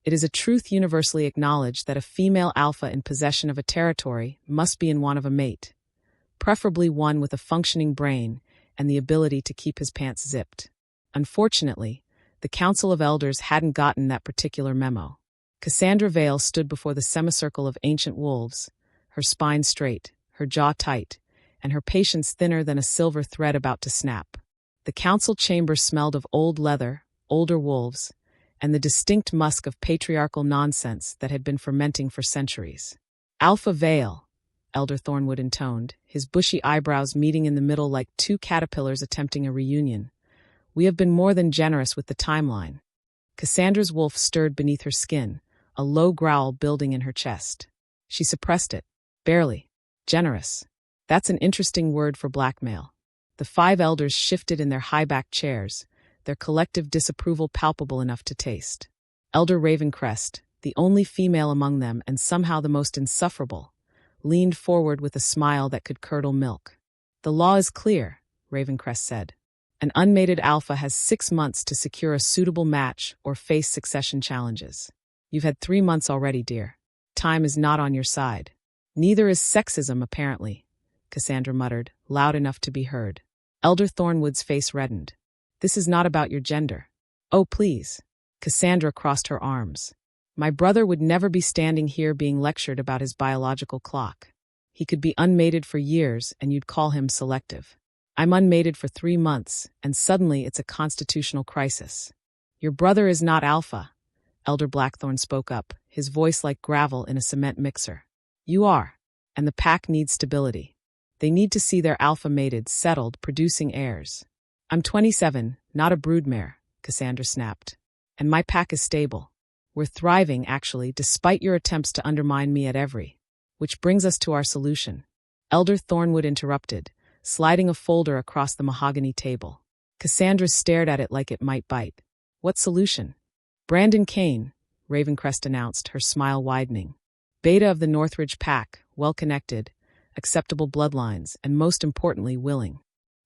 It is a truth universally acknowledged that a female alpha in possession of a territory must be in want of a mate, preferably one with a functioning brain and the ability to keep his pants zipped. Unfortunately, the Council of Elders hadn't gotten that particular memo. Cassandra Vale stood before the semicircle of ancient wolves, her spine straight, her jaw tight, and her patience thinner than a silver thread about to snap. The council chamber smelled of old leather, older wolves, and the distinct musk of patriarchal nonsense that had been fermenting for centuries. Alpha Vale, Elder Thornwood intoned, his bushy eyebrows meeting in the middle like two caterpillars attempting a reunion. We have been more than generous with the timeline. Cassandra's wolf stirred beneath her skin, a low growl building in her chest. She suppressed it. Barely. Generous. That's an interesting word for blackmail. The 5 elders shifted in their high-backed chairs, their collective disapproval palpable enough to taste. Elder Ravencrest, the only female among them and somehow the most insufferable, leaned forward with a smile that could curdle milk. The law is clear, Ravencrest said. An unmated alpha has 6 months to secure a suitable match or face succession challenges. You've had 3 months already, dear. Time is not on your side. Neither is sexism, apparently, Cassandra muttered, loud enough to be heard. Elder Thornwood's face reddened. This is not about your gender. Oh, please. Cassandra crossed her arms. My brother would never be standing here being lectured about his biological clock. He could be unmated for years and you'd call him selective. I'm unmated for 3 months, and suddenly it's a constitutional crisis. Your brother is not alpha, Elder Blackthorn spoke up, his voice like gravel in a cement mixer. You are, and the pack needs stability. They need to see their alpha mated, settled, producing heirs. I'm 27, not a broodmare, Cassandra snapped. And my pack is stable. We're thriving, actually, despite your attempts to undermine me at every. Which brings us to our solution. Elder Thornwood interrupted, sliding a folder across the mahogany table. Cassandra stared at it like it might bite. What solution? Brandon Kane, Ravencrest announced, her smile widening. Beta of the Northridge pack, well-connected, acceptable bloodlines, and most importantly, willing.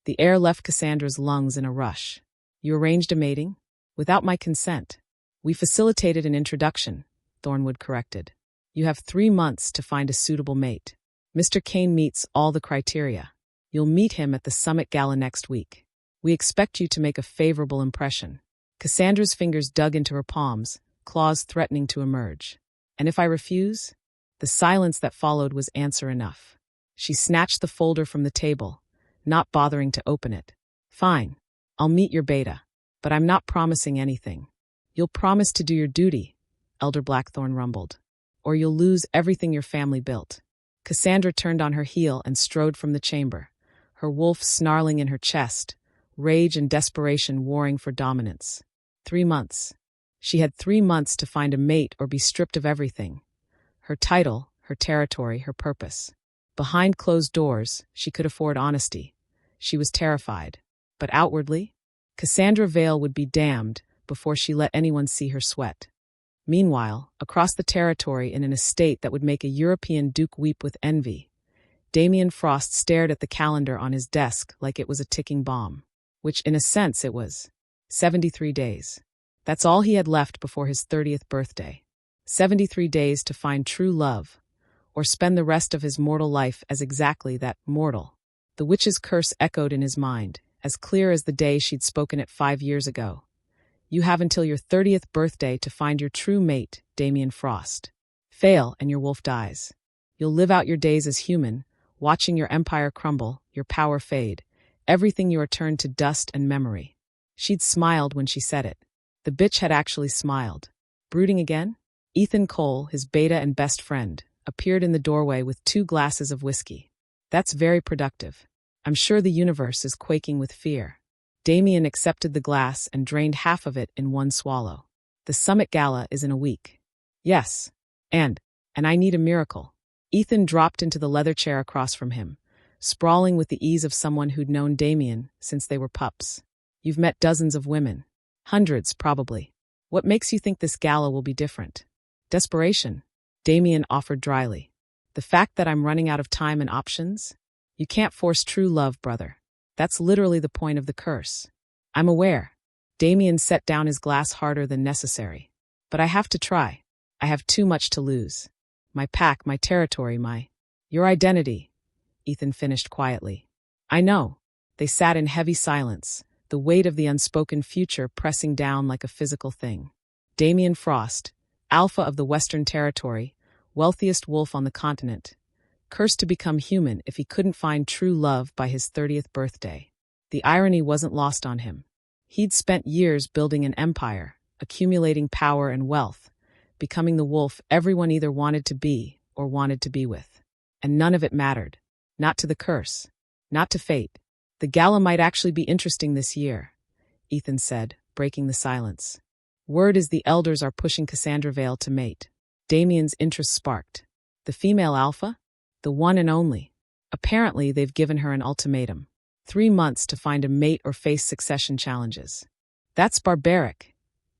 The air left Cassandra's lungs in a rush. You arranged a mating? Without my consent. We facilitated an introduction, Thornwood corrected. You have 3 months to find a suitable mate. Mr. Kane meets all the criteria. You'll meet him at the Summit Gala next week. We expect you to make a favorable impression. Cassandra's fingers dug into her palms, claws threatening to emerge. And if I refuse? The silence that followed was answer enough. She snatched the folder from the table, not bothering to open it. Fine. I'll meet your beta. But I'm not promising anything. You'll promise to do your duty, Elder Blackthorn rumbled. Or you'll lose everything your family built. Cassandra turned on her heel and strode from the chamber, her wolf snarling in her chest, rage and desperation warring for dominance. 3 months. She had 3 months to find a mate or be stripped of everything. Her title, her territory, her purpose. Behind closed doors, she could afford honesty. She was terrified. But outwardly, Cassandra Vale would be damned before she let anyone see her sweat. Meanwhile, across the territory in an estate that would make a European duke weep with envy, Damien Frost stared at the calendar on his desk like it was a ticking bomb. Which, in a sense, it was. 73 days. That's all he had left before his 30th birthday. 73 days to find true love, or spend the rest of his mortal life as exactly that, mortal. The witch's curse echoed in his mind, as clear as the day she'd spoken it 5 years ago. You have until your 30th birthday to find your true mate, Damien Frost. Fail, and your wolf dies. You'll live out your days as human, watching your empire crumble, your power fade, everything you are turned to dust and memory. She'd smiled when she said it. The bitch had actually smiled. Brooding again? Ethan Cole, his beta and best friend, appeared in the doorway with 2 glasses of whiskey. That's very productive. I'm sure the universe is quaking with fear. Damien accepted the glass and drained half of it in one swallow. The Summit Gala is in a week. Yes. And I need a miracle. Ethan dropped into the leather chair across from him, sprawling with the ease of someone who'd known Damien since they were pups. You've met dozens of women. Hundreds, probably. What makes you think this gala will be different? Desperation, Damien offered dryly. The fact that I'm running out of time and options? You can't force true love, brother. That's literally the point of the curse. I'm aware. Damien set down his glass harder than necessary. But I have to try. I have too much to lose. My pack, my territory, your identity, Ethan finished quietly. I know. They sat in heavy silence, the weight of the unspoken future pressing down like a physical thing. Damien Frost, Alpha of the Western Territory, wealthiest wolf on the continent, cursed to become human if he couldn't find true love by his 30th birthday. The irony wasn't lost on him. He'd spent years building an empire, accumulating power and wealth, becoming the wolf everyone either wanted to be or wanted to be with. And none of it mattered. Not to the curse. Not to fate. The gala might actually be interesting this year, Ethan said, breaking the silence. Word is the elders are pushing Cassandra Vale to mate. Damien's interest sparked. The female alpha? The one and only. Apparently, they've given her an ultimatum. 3 months to find a mate or face succession challenges. That's barbaric,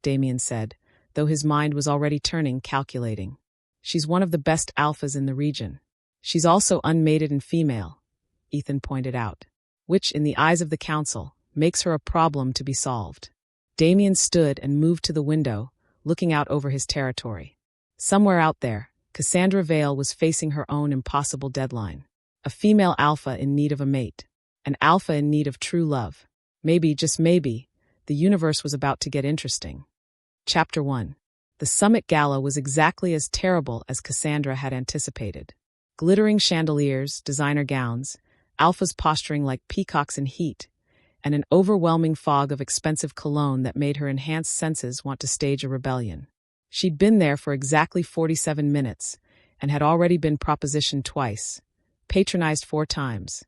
Damien said, though his mind was already turning, calculating. She's one of the best alphas in the region. She's also unmated and female, Ethan pointed out, which, in the eyes of the council, makes her a problem to be solved. Damien stood and moved to the window, looking out over his territory. Somewhere out there, Cassandra Vale was facing her own impossible deadline. A female alpha in need of a mate. An alpha in need of true love. Maybe, just maybe, the universe was about to get interesting. Chapter 1. The Summit Gala was exactly as terrible as Cassandra had anticipated. Glittering chandeliers, designer gowns, alphas posturing like peacocks in heat, and an overwhelming fog of expensive cologne that made her enhanced senses want to stage a rebellion. She'd been there for exactly 47 minutes and had already been propositioned twice, patronized 4 times,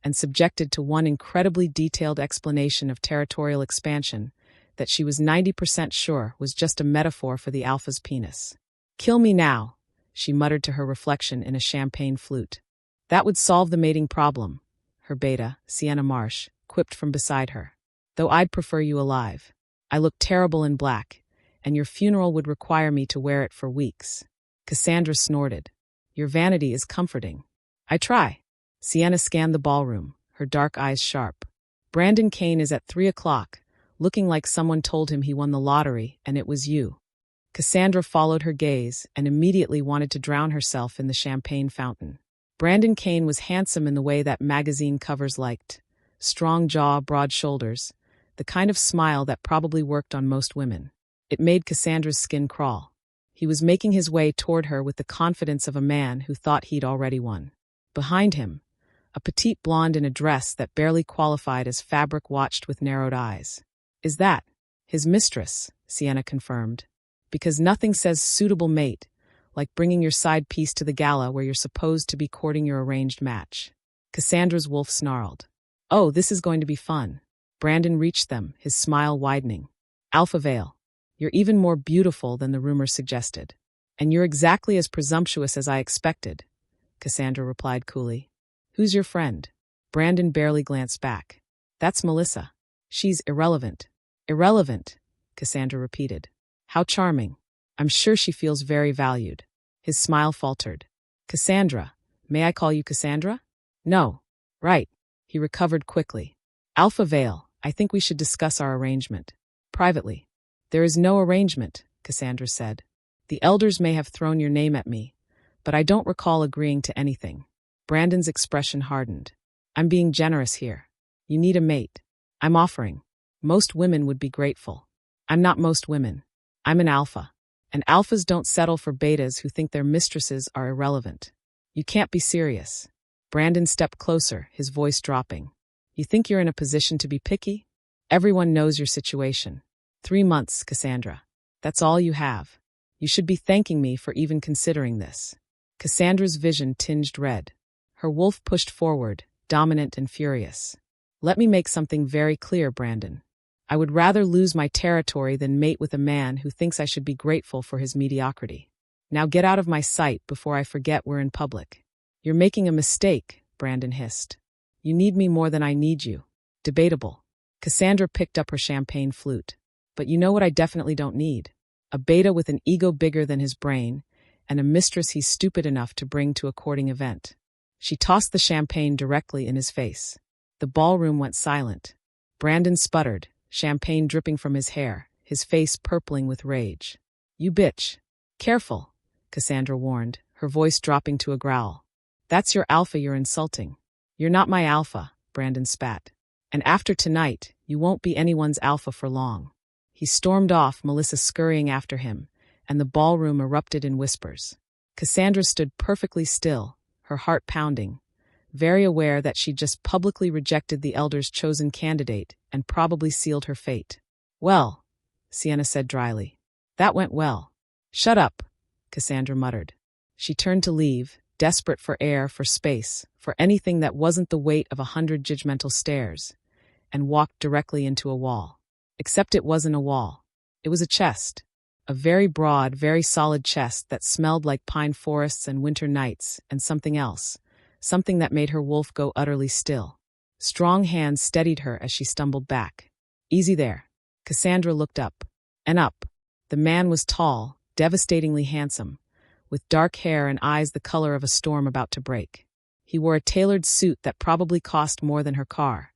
and subjected to one incredibly detailed explanation of territorial expansion that she was 90% sure was just a metaphor for the alpha's penis. "Kill me now," she muttered to her reflection in a champagne flute. That would solve the mating problem, her beta, Sienna Marsh, quipped from beside her. "Though I'd prefer you alive. I look terrible in black, and your funeral would require me to wear it for weeks." Cassandra snorted. "Your vanity is comforting." "I try." Sienna scanned the ballroom, her dark eyes sharp. "Brandon Kane is at 3 o'clock, looking like someone told him he won the lottery, and it was you." Cassandra followed her gaze and immediately wanted to drown herself in the champagne fountain. Brandon Kane was handsome in the way that magazine covers liked. Strong jaw, broad shoulders, the kind of smile that probably worked on most women. It made Cassandra's skin crawl. He was making his way toward her with the confidence of a man who thought he'd already won. Behind him, a petite blonde in a dress that barely qualified as fabric watched with narrowed eyes. "Is that his mistress?" Sienna confirmed. "Because nothing says suitable mate like bringing your side piece to the gala where you're supposed to be courting your arranged match." Cassandra's wolf snarled. "Oh, this is going to be fun." Brandon reached them, his smile widening. "Alpha Vale, you're even more beautiful than the rumors suggested. And you're exactly as presumptuous as I expected," Cassandra replied coolly. "Who's your friend?" Brandon barely glanced back. "That's Melissa. She's irrelevant." "Irrelevant," Cassandra repeated. "How charming. I'm sure she feels very valued." His smile faltered. "Cassandra, may I call you Cassandra?" "No." "Right." He recovered quickly. "Alpha Vale, I think we should discuss our arrangement. Privately." "There is no arrangement," Cassandra said. "The elders may have thrown your name at me, but I don't recall agreeing to anything." Brandon's expression hardened. "I'm being generous here. You need a mate. I'm offering. Most women would be grateful. I'm not most women. I'm an alpha. And alphas don't settle for betas who think their mistresses are irrelevant. You can't be serious." Brandon stepped closer, his voice dropping. "You think you're in a position to be picky? Everyone knows your situation. 3 months, Cassandra. That's all you have. You should be thanking me for even considering this." Cassandra's vision tinged red. Her wolf pushed forward, dominant and furious. "Let me make something very clear, Brandon. I would rather lose my territory than mate with a man who thinks I should be grateful for his mediocrity. Now get out of my sight before I forget we're in public." "You're making a mistake," Brandon hissed. "You need me more than I need you." "Debatable." Cassandra picked up her champagne flute. "But you know what I definitely don't need? A beta with an ego bigger than his brain, and a mistress he's stupid enough to bring to a courting event." She tossed the champagne directly in his face. The ballroom went silent. Brandon sputtered, champagne dripping from his hair, his face purpling with rage. You bitch. Careful, Cassandra warned, her voice dropping to a growl. That's your alpha you're insulting. You're not my alpha, Brandon spat. And after tonight, you won't be anyone's alpha for long. He stormed off, Melissa scurrying after him, and the ballroom erupted in whispers. Cassandra stood perfectly still, her heart pounding, very aware that she'd just publicly rejected the Elder's chosen candidate and probably sealed her fate. Well, Sienna said dryly. That went well. Shut up, Cassandra muttered. She turned to leave, desperate for air, for space, for anything that wasn't the weight of 100 judgmental stares, and walked directly into a wall. Except it wasn't a wall. It was a chest. A very broad, very solid chest that smelled like pine forests and winter nights, and something else. Something that made her wolf go utterly still. Strong hands steadied her as she stumbled back. Easy there. Cassandra looked up. And up. The man was tall, devastatingly handsome, with dark hair and eyes the color of a storm about to break. He wore a tailored suit that probably cost more than her car,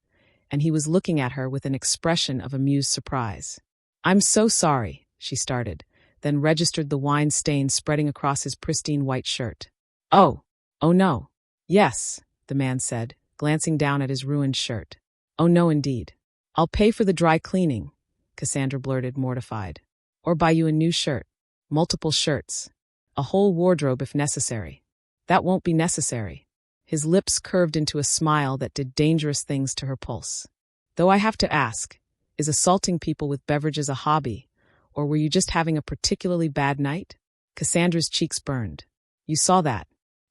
and he was looking at her with an expression of amused surprise. I'm so sorry, she started, then registered the wine stain spreading across his pristine white shirt. Oh no. Yes, the man said, glancing down at his ruined shirt. Oh no indeed. I'll pay for the dry cleaning, Cassandra blurted, mortified. Or buy you a new shirt. Multiple shirts. A whole wardrobe if necessary. That won't be necessary. His lips curved into a smile that did dangerous things to her pulse. Though I have to ask, is assaulting people with beverages a hobby, or were you just having a particularly bad night? Cassandra's cheeks burned. You saw that.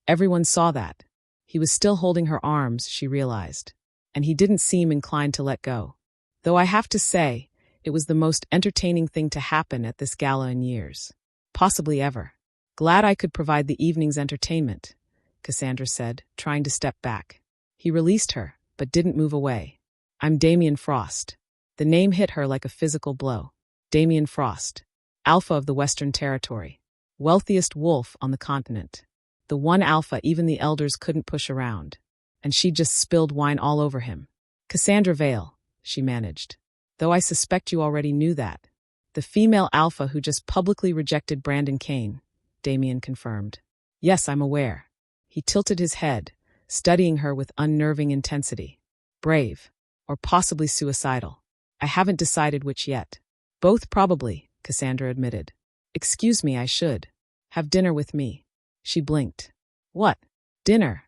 Everyone saw that. He was still holding her arms, she realized, and he didn't seem inclined to let go. Though I have to say, it was the most entertaining thing to happen at this gala in years. Possibly ever. Glad I could provide the evening's entertainment, Cassandra said, trying to step back. He released her, but didn't move away. I'm Damien Frost. The name hit her like a physical blow. Damien Frost. Alpha of the Western Territory. Wealthiest wolf on the continent. The one alpha even the elders couldn't push around. And she just spilled wine all over him. Cassandra Vale, she managed. Though I suspect you already knew that. The female alpha who just publicly rejected Brandon Kane, Damien confirmed. Yes, I'm aware. He tilted his head, studying her with unnerving intensity. Brave. Or possibly suicidal. I haven't decided which yet. Both probably, Cassandra admitted. Excuse me, I should. Have dinner with me. She blinked. What? Dinner?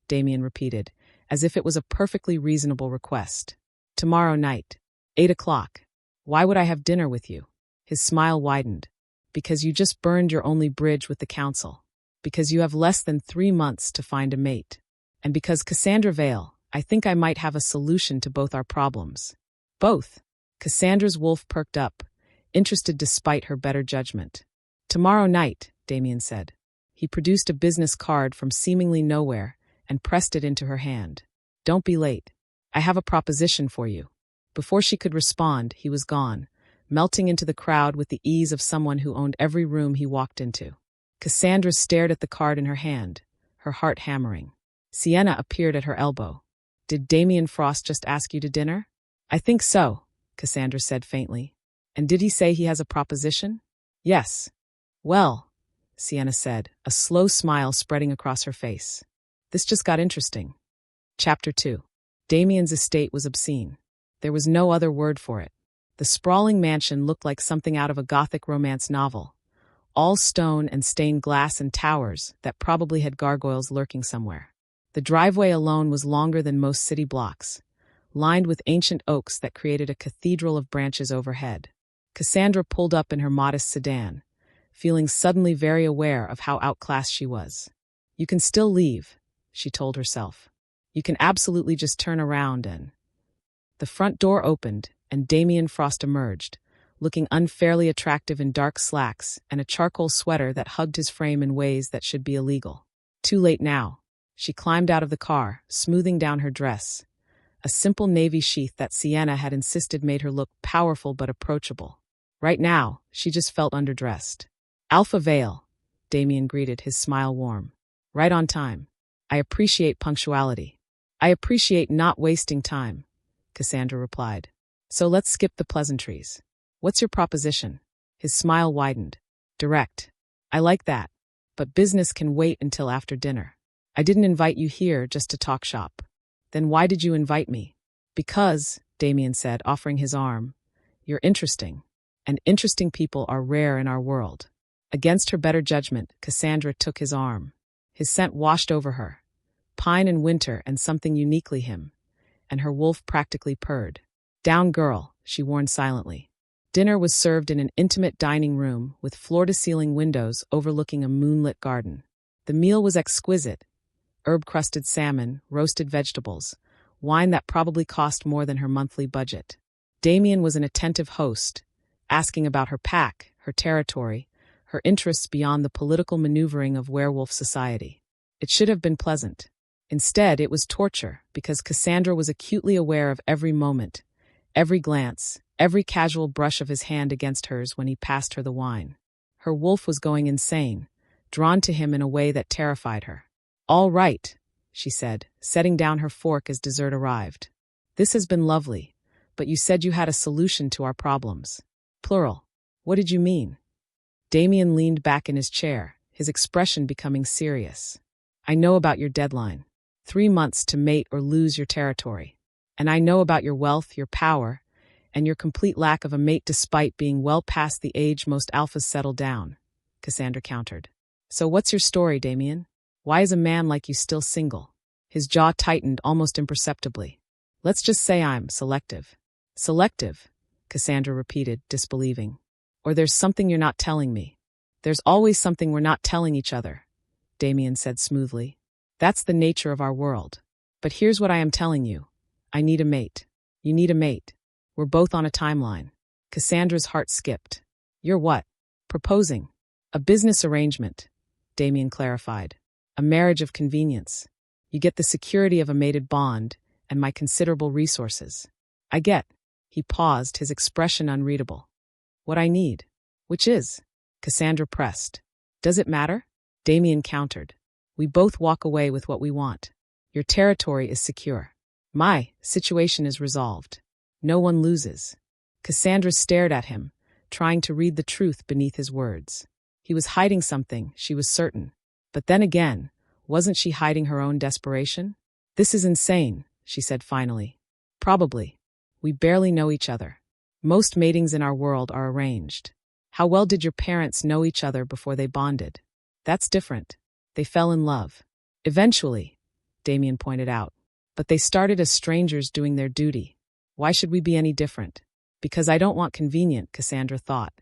Damien repeated, as if it was a perfectly reasonable request. Tomorrow night. 8 o'clock. Why would I have dinner with you? His smile widened. Because you just burned your only bridge with the council. Because you have less than 3 months to find a mate. And because Cassandra Vale, I think I might have a solution to both our problems. Both? Cassandra's wolf perked up, interested despite her better judgment. Tomorrow night, Damien said. He produced a business card from seemingly nowhere and pressed it into her hand. Don't be late. I have a proposition for you. Before she could respond, he was gone, melting into the crowd with the ease of someone who owned every room he walked into. Cassandra stared at the card in her hand, her heart hammering. Sienna appeared at her elbow. Did Damien Frost just ask you to dinner? I think so, Cassandra said faintly. And did he say he has a proposition? Yes. Well, Sienna said, a slow smile spreading across her face. This just got interesting. Chapter 2. Damien's estate was obscene. There was no other word for it. The sprawling mansion looked like something out of a Gothic romance novel. All stone and stained glass and towers that probably had gargoyles lurking somewhere. The driveway alone was longer than most city blocks, lined with ancient oaks that created a cathedral of branches overhead. Cassandra pulled up in her modest sedan, feeling suddenly very aware of how outclassed she was. You can still leave, she told herself. You can absolutely just turn around and... The front door opened, and Damien Frost emerged, looking unfairly attractive in dark slacks and a charcoal sweater that hugged his frame in ways that should be illegal. Too late now. She climbed out of the car, smoothing down her dress. A simple navy sheath that Sienna had insisted made her look powerful but approachable. Right now, she just felt underdressed. Alpha Vale, Damien greeted, his smile warm. Right on time. I appreciate punctuality. I appreciate not wasting time, Cassandra replied. So let's skip the pleasantries. What's your proposition? His smile widened. Direct. I like that. But business can wait until after dinner. I didn't invite you here just to talk shop. Then why did you invite me? Because, Damien said, offering his arm, you're interesting. And interesting people are rare in our world. Against her better judgment, Cassandra took his arm. His scent washed over her. Pine and winter and something uniquely him. And her wolf practically purred. Down, girl, she warned silently. Dinner was served in an intimate dining room with floor-to-ceiling windows overlooking a moonlit garden. The meal was exquisite. Herb-crusted salmon, roasted vegetables, wine that probably cost more than her monthly budget. Damien was an attentive host, asking about her pack, her territory, her interests beyond the political maneuvering of werewolf society. It should have been pleasant. Instead, it was torture, because Cassandra was acutely aware of every moment, every glance, every casual brush of his hand against hers when he passed her the wine. Her wolf was going insane, drawn to him in a way that terrified her. All right, she said, setting down her fork as dessert arrived. This has been lovely, but you said you had a solution to our problems. Plural. What did you mean? Damien leaned back in his chair, his expression becoming serious. I know about your deadline. 3 months to mate or lose your territory. And I know about your wealth, your power, and your complete lack of a mate despite being well past the age most alphas settle down, Cassandra countered. So what's your story, Damien? Why is a man like you still single? His jaw tightened almost imperceptibly. Let's just say I'm selective. Selective, Cassandra repeated, disbelieving. Or there's something you're not telling me. There's always something we're not telling each other, Damien said smoothly. That's the nature of our world. But here's what I am telling you. I need a mate. You need a mate. We're both on a timeline. Cassandra's heart skipped. You're what? Proposing. A business arrangement, Damien clarified. A marriage of convenience. You get the security of a mated bond and my considerable resources. I get. He paused, his expression unreadable. What I need. Which is? Cassandra pressed. Does it matter? Damien countered. We both walk away with what we want. Your territory is secure. My situation is resolved. No one loses. Cassandra stared at him, trying to read the truth beneath his words. He was hiding something, she was certain. But then again, wasn't she hiding her own desperation? This is insane, she said finally. Probably. We barely know each other. Most matings in our world are arranged. How well did your parents know each other before they bonded? That's different. They fell in love. Eventually, Damien pointed out. But they started as strangers doing their duty. Why should we be any different? Because I don't want convenient, Cassandra thought.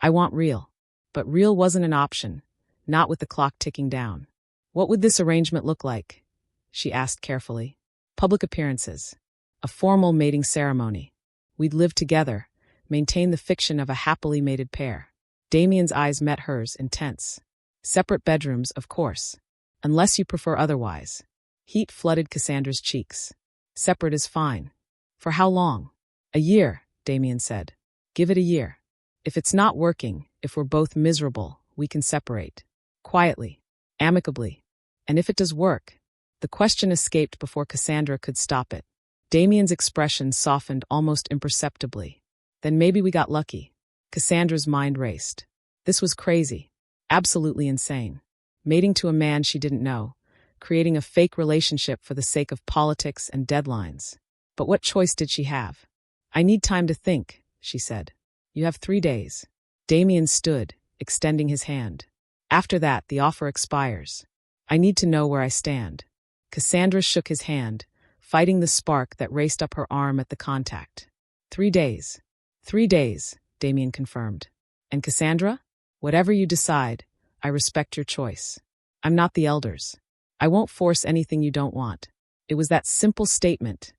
I want real. But real wasn't an option, not with the clock ticking down. What would this arrangement look like? She asked carefully. Public appearances. A formal mating ceremony. We'd live together, maintain the fiction of a happily mated pair. Damien's eyes met hers, intense. Separate bedrooms, of course. Unless you prefer otherwise. Heat flooded Cassandra's cheeks. Separate is fine. For how long? A year, Damien said. Give it a year. If it's not working, if we're both miserable, we can separate. Quietly. Amicably. And if it does work? The question escaped before Cassandra could stop it. Damien's expression softened almost imperceptibly. Then maybe we got lucky. Cassandra's mind raced. This was crazy. Absolutely insane. Mating to a man she didn't know. Creating a fake relationship for the sake of politics and deadlines. But what choice did she have? I need time to think, she said. You have 3 days. Damien stood, extending his hand. After that, the offer expires. I need to know where I stand. Cassandra shook his hand, fighting the spark that raced up her arm at the contact. 3 days. 3 days, Damien confirmed. And Cassandra? Whatever you decide, I respect your choice. I'm not the elders. I won't force anything you don't want. It was that simple statement,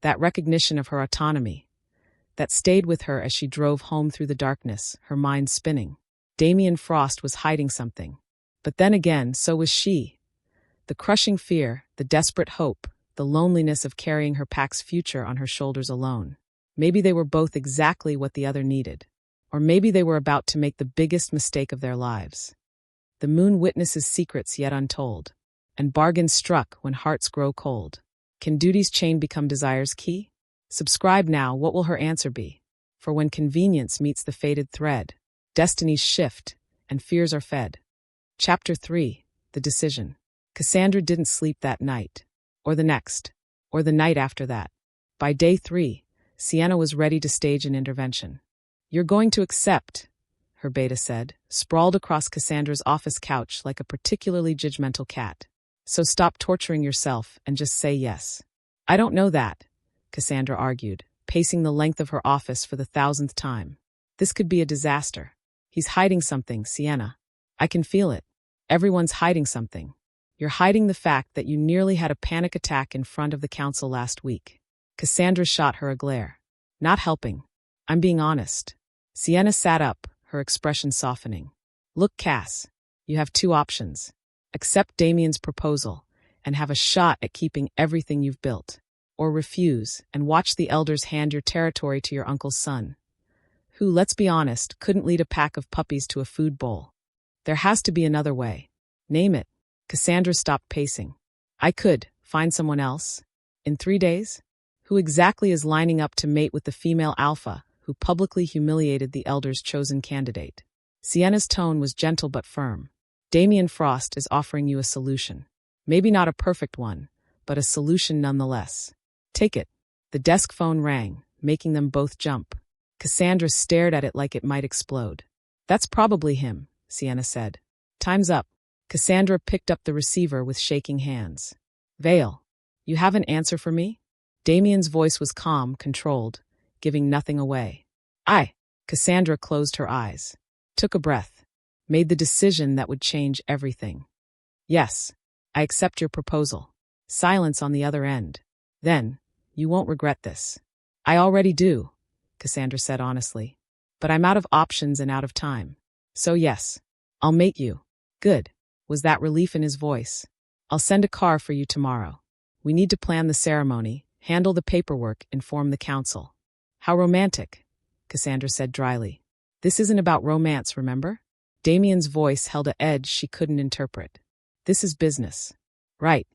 that recognition of her autonomy, that stayed with her as she drove home through the darkness, her mind spinning. Damien Frost was hiding something. But then again, so was she. The crushing fear, the desperate hope, the loneliness of carrying her pack's future on her shoulders alone. Maybe they were both exactly what the other needed. Or maybe they were about to make the biggest mistake of their lives. The moon witnesses secrets yet untold. And bargains struck when hearts grow cold. Can duty's chain become desire's key? Subscribe now, what will her answer be? For when convenience meets the fated thread, destinies shift, and fears are fed. Chapter 3. The Decision. Cassandra didn't sleep that night, or the next, or the night after that. By day 3, Sienna was ready to stage an intervention. "You're going to accept," her beta said, sprawled across Cassandra's office couch like a particularly judgmental cat. "So stop torturing yourself and just say yes." "I don't know that," Cassandra argued, pacing the length of her office for the 1000th time. "This could be a disaster. He's hiding something, Sienna. I can feel it. Everyone's hiding something. You're hiding the fact that you nearly had a panic attack in front of the council last week." Cassandra shot her a glare. "Not helping. I'm being honest." Sienna sat up, her expression softening. "Look, Cass, you have 2 options. Accept Damien's proposal and have a shot at keeping everything you've built, or refuse and watch the elders hand your territory to your uncle's son, who, let's be honest, couldn't lead a pack of puppies to a food bowl. There has to be another way. Name it." Cassandra stopped pacing. "I could find someone else. In 3 days? Who exactly is lining up to mate with the female alpha who publicly humiliated the elders' chosen candidate?" Sienna's tone was gentle but firm. "Damien Frost is offering you a solution. Maybe not a perfect one, but a solution nonetheless. Take it." The desk phone rang, making them both jump. Cassandra stared at it like it might explode. "That's probably him," Sienna said. "Time's up." Cassandra picked up the receiver with shaking hands. "Vale, you have an answer for me?" Damien's voice was calm, controlled, giving nothing away. "Aye." Cassandra closed her eyes, took a breath, made the decision that would change everything. "Yes, I accept your proposal." Silence on the other end. "Then, you won't regret this." "I already do," Cassandra said honestly. "But I'm out of options and out of time. So yes, I'll mate you." "Good," was that relief in his voice. "I'll send a car for you tomorrow. We need to plan the ceremony, handle the paperwork, inform the council." "How romantic," Cassandra said dryly. "This isn't about romance, remember?" Damien's voice held an edge she couldn't interpret. "This is business." "Right,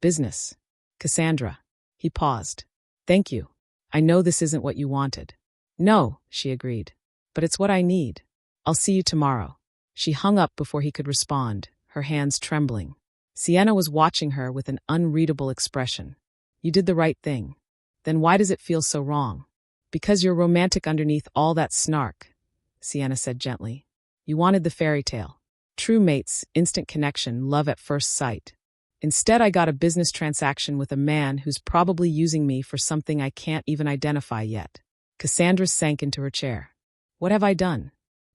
business." "Cassandra." He paused. "Thank you. I know this isn't what you wanted." "No," she agreed. "But it's what I need. I'll see you tomorrow." She hung up before he could respond, her hands trembling. Sienna was watching her with an unreadable expression. "You did the right thing. Then why does it feel so wrong?" "Because you're romantic underneath all that snark," Sienna said gently. "You wanted the fairy tale. True mates, instant connection, love at first sight. Instead, I got a business transaction with a man who's probably using me for something I can't even identify yet." Cassandra sank into her chair. "What have I done?"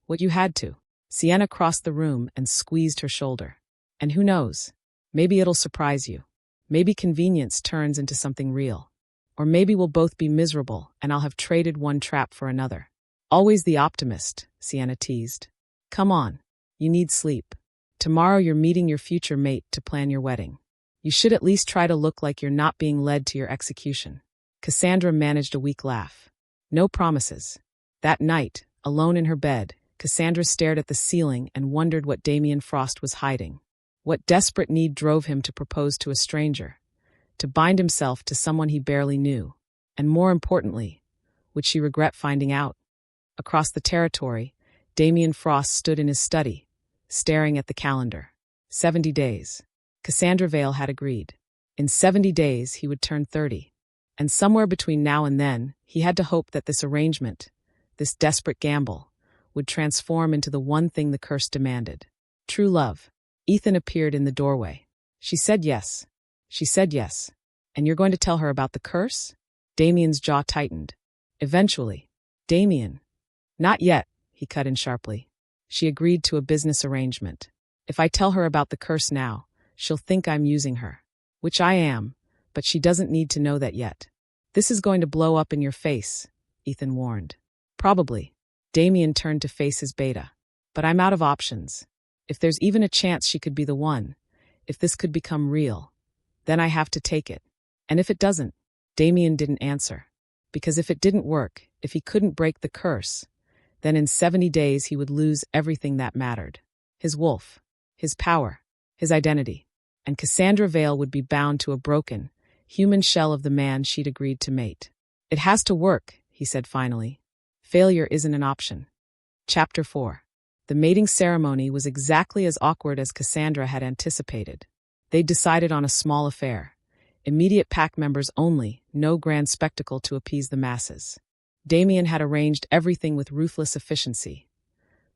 "What you had to." Sienna crossed the room and squeezed her shoulder. "And who knows? Maybe it'll surprise you. Maybe convenience turns into something real. Or maybe we'll both be miserable and I'll have traded one trap for another." "Always the optimist," Sienna teased. "Come on. You need sleep. Tomorrow you're meeting your future mate to plan your wedding. You should at least try to look like you're not being led to your execution." Cassandra managed a weak laugh. "No promises." That night, alone in her bed, Cassandra stared at the ceiling and wondered what Damien Frost was hiding. What desperate need drove him to propose to a stranger, to bind himself to someone he barely knew? And more importantly, would she regret finding out? Across the territory, Damien Frost stood in his study, staring at the calendar. 70 days. Cassandra Vale had agreed. In 70 days, he would turn 30. And somewhere between now and then, he had to hope that this arrangement, this desperate gamble, would transform into the one thing the curse demanded. True love. Ethan appeared in the doorway. "She said yes. She said yes. And you're going to tell her about the curse?" Damien's jaw tightened. "Eventually." "Damien." "Not yet," he cut in sharply. "She agreed to a business arrangement. If I tell her about the curse now, she'll think I'm using her. Which I am, but she doesn't need to know that yet." "This is going to blow up in your face," Ethan warned. "Probably." Damien turned to face his beta. "But I'm out of options. If there's even a chance she could be the one, if this could become real, then I have to take it. And if it doesn't?" Damien didn't answer. Because if it didn't work, if he couldn't break the curse, then in 70 days he would lose everything that mattered. His wolf, his power, his identity. And Cassandra Vale would be bound to a broken, human shell of the man she'd agreed to mate. "It has to work," he said finally. "Failure isn't an option." Chapter 4. The mating ceremony was exactly as awkward as Cassandra had anticipated. They'd decided on a small affair. Immediate pack members only, no grand spectacle to appease the masses. Damien had arranged everything with ruthless efficiency.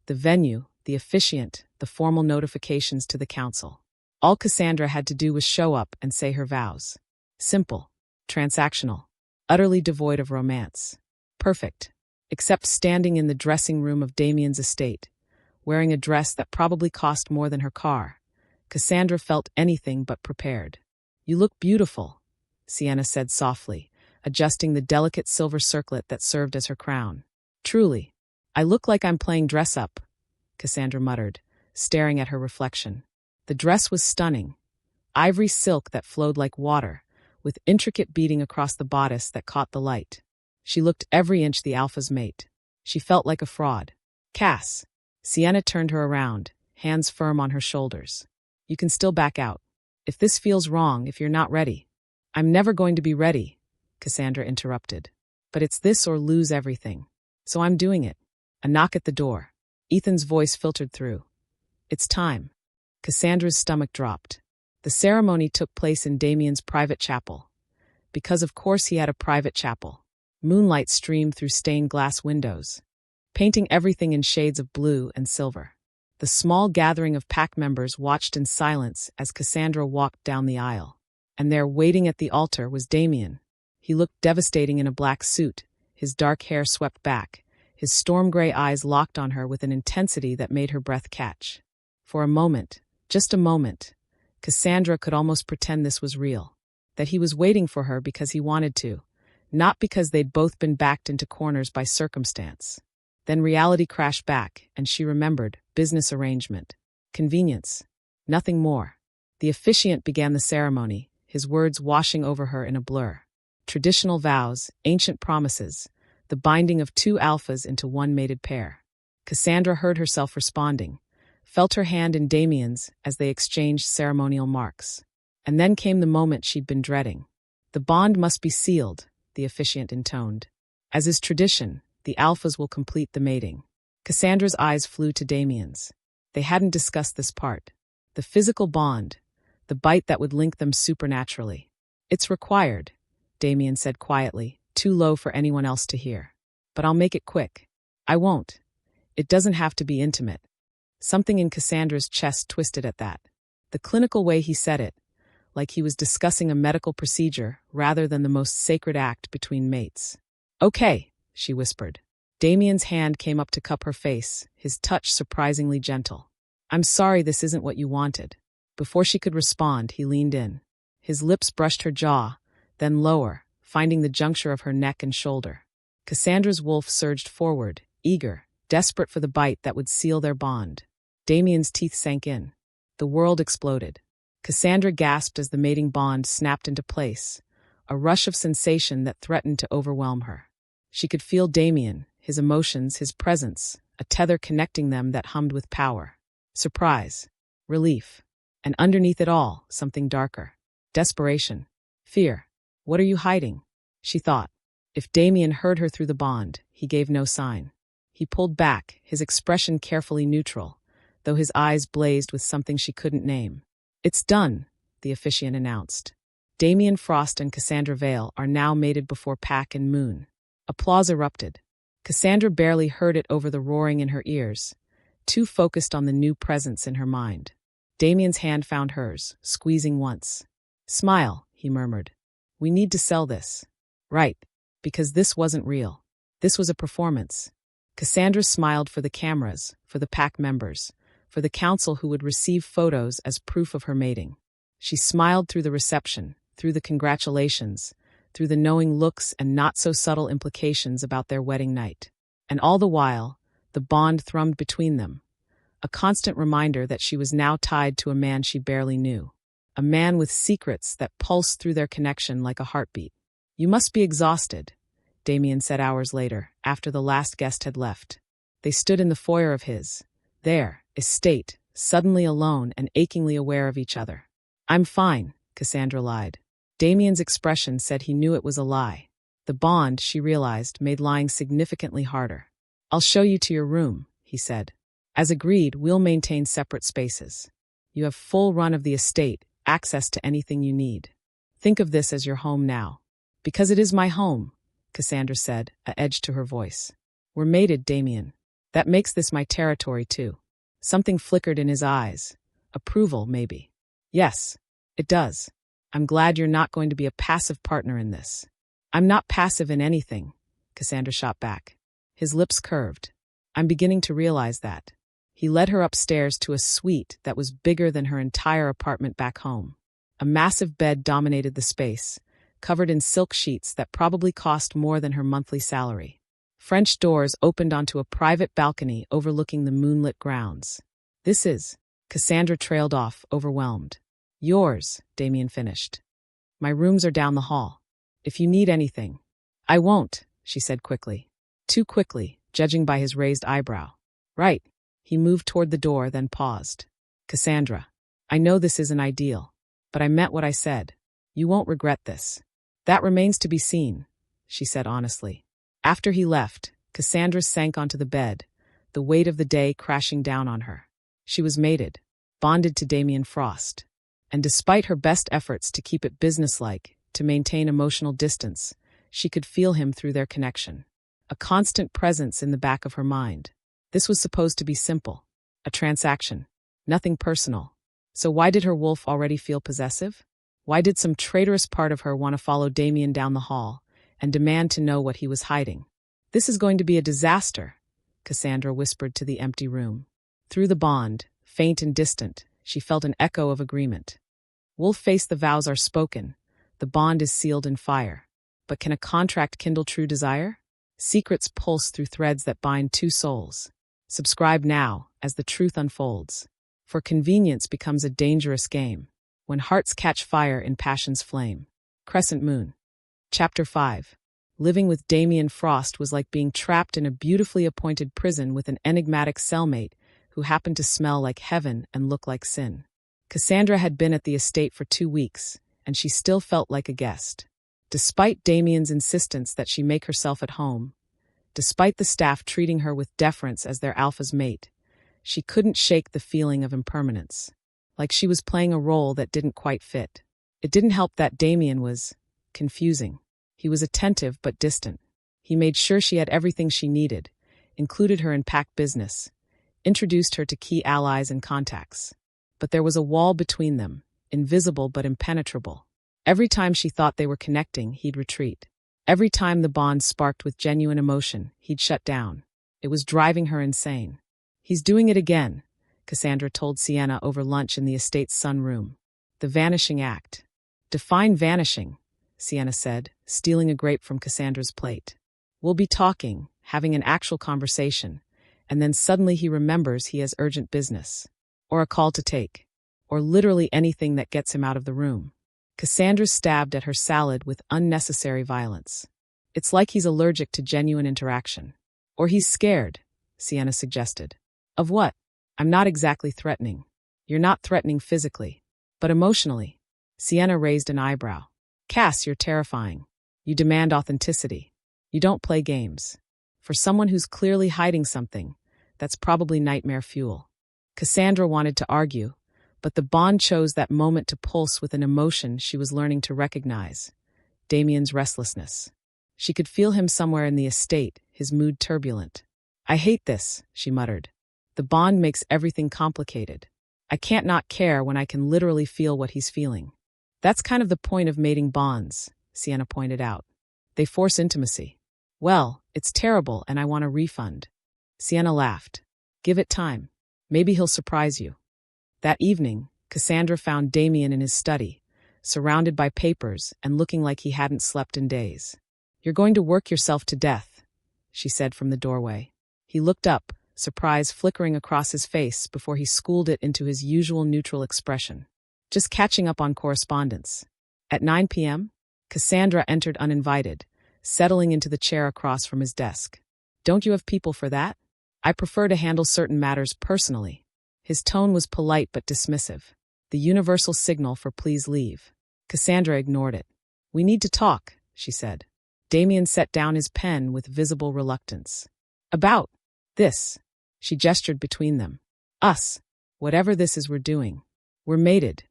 The venue, the officiant, the formal notifications to the council. All Cassandra had to do was show up and say her vows. Simple, transactional, utterly devoid of romance. Perfect. Except standing in the dressing room of Damien's estate, wearing a dress that probably cost more than her car, Cassandra felt anything but prepared. "You look beautiful," Sienna said softly, adjusting the delicate silver circlet that served as her crown. "Truly. I look like I'm playing dress-up," Cassandra muttered, staring at her reflection. The dress was stunning. Ivory silk that flowed like water, with intricate beading across the bodice that caught the light. She looked every inch the alpha's mate. She felt like a fraud. "Cass." Sienna turned her around, hands firm on her shoulders. "You can still back out. If this feels wrong, if you're not ready." "I'm never going to be ready," Cassandra interrupted. "But it's this or lose everything. So I'm doing it." A knock at the door. Ethan's voice filtered through. "It's time." Cassandra's stomach dropped. The ceremony took place in Damien's private chapel. Because of course he had a private chapel. Moonlight streamed through stained glass windows, painting everything in shades of blue and silver. The small gathering of pack members watched in silence as Cassandra walked down the aisle. And there, waiting at the altar, was Damien. He looked devastating in a black suit, his dark hair swept back, his storm-gray eyes locked on her with an intensity that made her breath catch. For a moment, just a moment, Cassandra could almost pretend this was real, that he was waiting for her because he wanted to, not because they'd both been backed into corners by circumstance. Then reality crashed back, and she remembered: business arrangement, convenience, nothing more. The officiant began the ceremony, his words washing over her in a blur. Traditional vows, ancient promises, the binding of two alphas into one mated pair. Cassandra heard herself responding, felt her hand in Damien's as they exchanged ceremonial marks. And then came the moment she'd been dreading. "The bond must be sealed," the officiant intoned. "As is tradition, the alphas will complete the mating." Cassandra's eyes flew to Damien's. They hadn't discussed this part. The physical bond, the bite that would link them supernaturally. "It's required," Damien said quietly, too low for anyone else to hear. "But I'll make it quick." "I won't. It doesn't have to be intimate." Something in Cassandra's chest twisted at that. The clinical way he said it, like he was discussing a medical procedure rather than the most sacred act between mates. "Okay," she whispered. Damien's hand came up to cup her face, his touch surprisingly gentle. "I'm sorry this isn't what you wanted." Before she could respond, he leaned in. His lips brushed her jaw, then lower, finding the juncture of her neck and shoulder. Cassandra's wolf surged forward, eager, desperate for the bite that would seal their bond. Damien's teeth sank in. The world exploded. Cassandra gasped as the mating bond snapped into place, a rush of sensation that threatened to overwhelm her. She could feel Damien, his emotions, his presence, a tether connecting them that hummed with power. Surprise, relief, and underneath it all, something darker. Desperation, fear. "What are you hiding?" she thought. If Damien heard her through the bond, he gave no sign. He pulled back, his expression carefully neutral, though his eyes blazed with something she couldn't name. "It's done," the officiant announced. Damien Frost and Cassandra Vale are now mated before Pack and Moon. Applause erupted. Cassandra barely heard it over the roaring in her ears, too focused on the new presence in her mind. Damien's hand found hers, squeezing once. "Smile," he murmured. "We need to sell this." "Right, because this wasn't real. This was a performance." Cassandra smiled for the cameras, for the pack members, for the council who would receive photos as proof of her mating. She smiled through the reception, through the congratulations, through the knowing looks and not-so-subtle implications about their wedding night. And all the while, the bond thrummed between them, a constant reminder that she was now tied to a man she barely knew, a man with secrets that pulsed through their connection like a heartbeat. "You must be exhausted," Damien said hours later, after the last guest had left. They stood in the foyer of his, their estate, suddenly alone and achingly aware of each other. "I'm fine," Cassandra lied. Damien's expression said he knew it was a lie. The bond, she realized, made lying significantly harder. "I'll show you to your room," he said. As agreed, we'll maintain separate spaces. You have full run of the estate, access to anything you need. Think of this as your home now. Because it is my home, Cassandra said, a edge to her voice. We're mated, Damien. That makes this my territory, too. Something flickered in his eyes. Approval, maybe. Yes, it does. I'm glad you're not going to be a passive partner in this. I'm not passive in anything, Cassandra shot back. His lips curved. I'm beginning to realize that. He led her upstairs to a suite that was bigger than her entire apartment back home. A massive bed dominated the space, covered in silk sheets that probably cost more than her monthly salary. French doors opened onto a private balcony overlooking the moonlit grounds. This is, Cassandra trailed off, overwhelmed. Yours, Damien finished. My rooms are down the hall. If you need anything. I won't, she said quickly. Too quickly, judging by his raised eyebrow. Right. He moved toward the door, then paused. Cassandra, I know this isn't ideal, but I meant what I said. You won't regret this. That remains to be seen, she said honestly. After he left, Cassandra sank onto the bed, the weight of the day crashing down on her. She was mated, bonded to Damien Frost. And despite her best efforts to keep it businesslike, to maintain emotional distance, she could feel him through their connection. A constant presence in the back of her mind. This was supposed to be simple. A transaction. Nothing personal. So why did her wolf already feel possessive? Why did some traitorous part of her want to follow Damien down the hall and demand to know what he was hiding? This is going to be a disaster, Cassandra whispered to the empty room. Through the bond, faint and distant, she felt an echo of agreement. Wolf-face, the vows are spoken. The bond is sealed in fire. But can a contract kindle true desire? Secrets pulse through threads that bind two souls. Subscribe now as the truth unfolds. For convenience becomes a dangerous game. When hearts catch fire in passion's flame. Crescent Moon. Chapter 5. Living with Damien Frost was like being trapped in a beautifully appointed prison with an enigmatic cellmate who happened to smell like heaven and look like sin. Cassandra had been at the estate for 2 weeks, and she still felt like a guest. Despite Damien's insistence that she make herself at home, despite the staff treating her with deference as their alpha's mate, she couldn't shake the feeling of impermanence. Like she was playing a role that didn't quite fit. It didn't help that Damien was confusing. He was attentive but distant. He made sure she had everything she needed, included her in packed business, introduced her to key allies and contacts. But there was a wall between them, invisible but impenetrable. Every time she thought they were connecting, he'd retreat. Every time the bond sparked with genuine emotion, he'd shut down. It was driving her insane. He's doing it again, Cassandra told Sienna over lunch in the estate's sunroom. The vanishing act. Define vanishing, Sienna said, stealing a grape from Cassandra's plate. We'll be talking, having an actual conversation, and then suddenly he remembers he has urgent business. Or a call to take. Or literally anything that gets him out of the room. Cassandra stabbed at her salad with unnecessary violence. It's like he's allergic to genuine interaction. Or he's scared, Sienna suggested. Of what? I'm not exactly threatening. You're not threatening physically. But emotionally. Sienna raised an eyebrow. Cass, you're terrifying. You demand authenticity. You don't play games. For someone who's clearly hiding something, that's probably nightmare fuel. Cassandra wanted to argue, but the bond chose that moment to pulse with an emotion she was learning to recognize. Damien's restlessness. She could feel him somewhere in the estate, his mood turbulent. I hate this, she muttered. The bond makes everything complicated. I can't not care when I can literally feel what he's feeling. That's kind of the point of mating bonds, Sienna pointed out. They force intimacy. Well, it's terrible and I want a refund. Sienna laughed. Give it time. Maybe he'll surprise you. That evening, Cassandra found Damien in his study, surrounded by papers and looking like he hadn't slept in days. You're going to work yourself to death, she said from the doorway. He looked up, surprise flickering across his face before he schooled it into his usual neutral expression. Just catching up on correspondence. At 9 p.m., Cassandra entered uninvited, settling into the chair across from his desk. Don't you have people for that? I prefer to handle certain matters personally. His tone was polite but dismissive. The universal signal for please leave. Cassandra ignored it. We need to talk, she said. Damien set down his pen with visible reluctance. About this. She gestured between them. Us. Whatever this is we're doing. We're mated,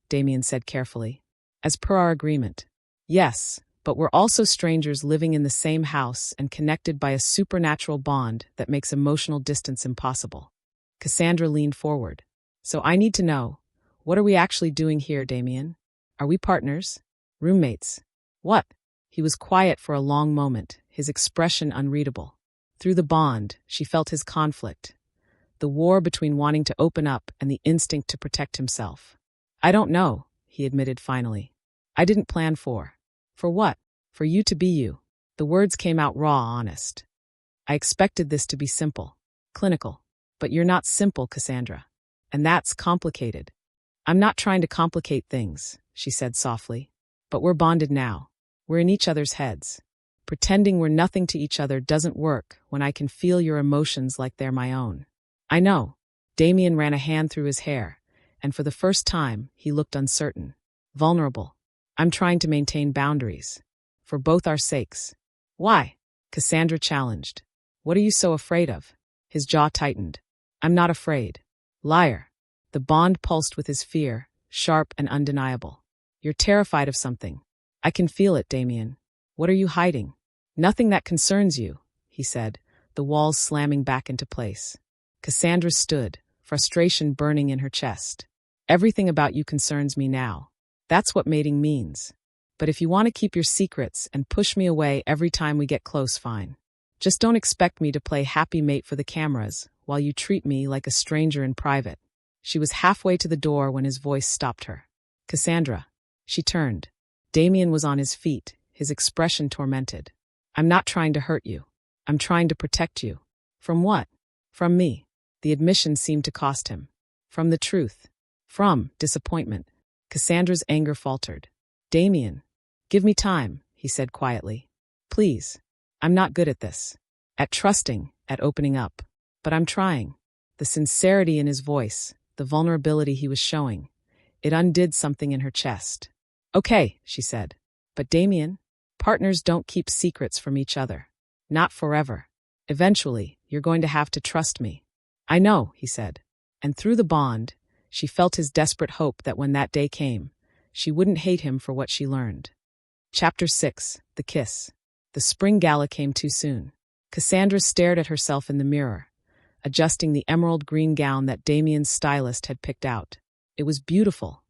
Damien said carefully. As per our agreement. Yes, but we're also strangers living in the same house and connected by a supernatural bond that makes emotional distance impossible. Cassandra leaned forward. So I need to know, what are we actually doing here, Damien? Are we partners? Roommates? What? He was quiet for a long moment, his expression unreadable. Through the bond, she felt his conflict. The war between wanting to open up and the instinct to protect himself. I don't know, he admitted finally. I didn't plan for. For what? For you to be you. The words came out raw, honest. I expected this to be simple. Clinical. But you're not simple, Cassandra. And that's complicated. I'm not trying to complicate things, she said softly. But we're bonded now. We're in each other's heads. Pretending we're nothing to each other doesn't work when I can feel your emotions like they're my own. I know. Damien ran a hand through his hair, and for the first time, he looked uncertain. Vulnerable. I'm trying to maintain boundaries. For both our sakes. Why? Cassandra challenged. What are you so afraid of? His jaw tightened. I'm not afraid. Liar. The bond pulsed with his fear, sharp and undeniable. You're terrified of something. I can feel it, Damien. What are you hiding? Nothing that concerns you, he said, the walls slamming back into place. Cassandra stood, frustration burning in her chest. Everything about you concerns me now. That's what mating means. But if you want to keep your secrets and push me away every time we get close, fine. Just don't expect me to play happy mate for the cameras while you treat me like a stranger in private. She was halfway to the door when his voice stopped her. Cassandra. She turned. Damien was on his feet, his expression tormented. I'm not trying to hurt you. I'm trying to protect you. From what? From me. The admission seemed to cost him. From the truth. From disappointment. Cassandra's anger faltered. Damien. Give me time, he said quietly. Please. I'm not good at this. At trusting, at opening up. But I'm trying. The sincerity in his voice, the vulnerability he was showing. It undid something in her chest. Okay, she said. But Damien, partners don't keep secrets from each other. Not forever. Eventually, you're going to have to trust me. I know, he said. And through the bond, she felt his desperate hope that when that day came, she wouldn't hate him for what she learned. Chapter 6. The Kiss. The spring gala came too soon. Cassandra stared at herself in the mirror, adjusting the emerald green gown that Damien's stylist had picked out. It was beautiful.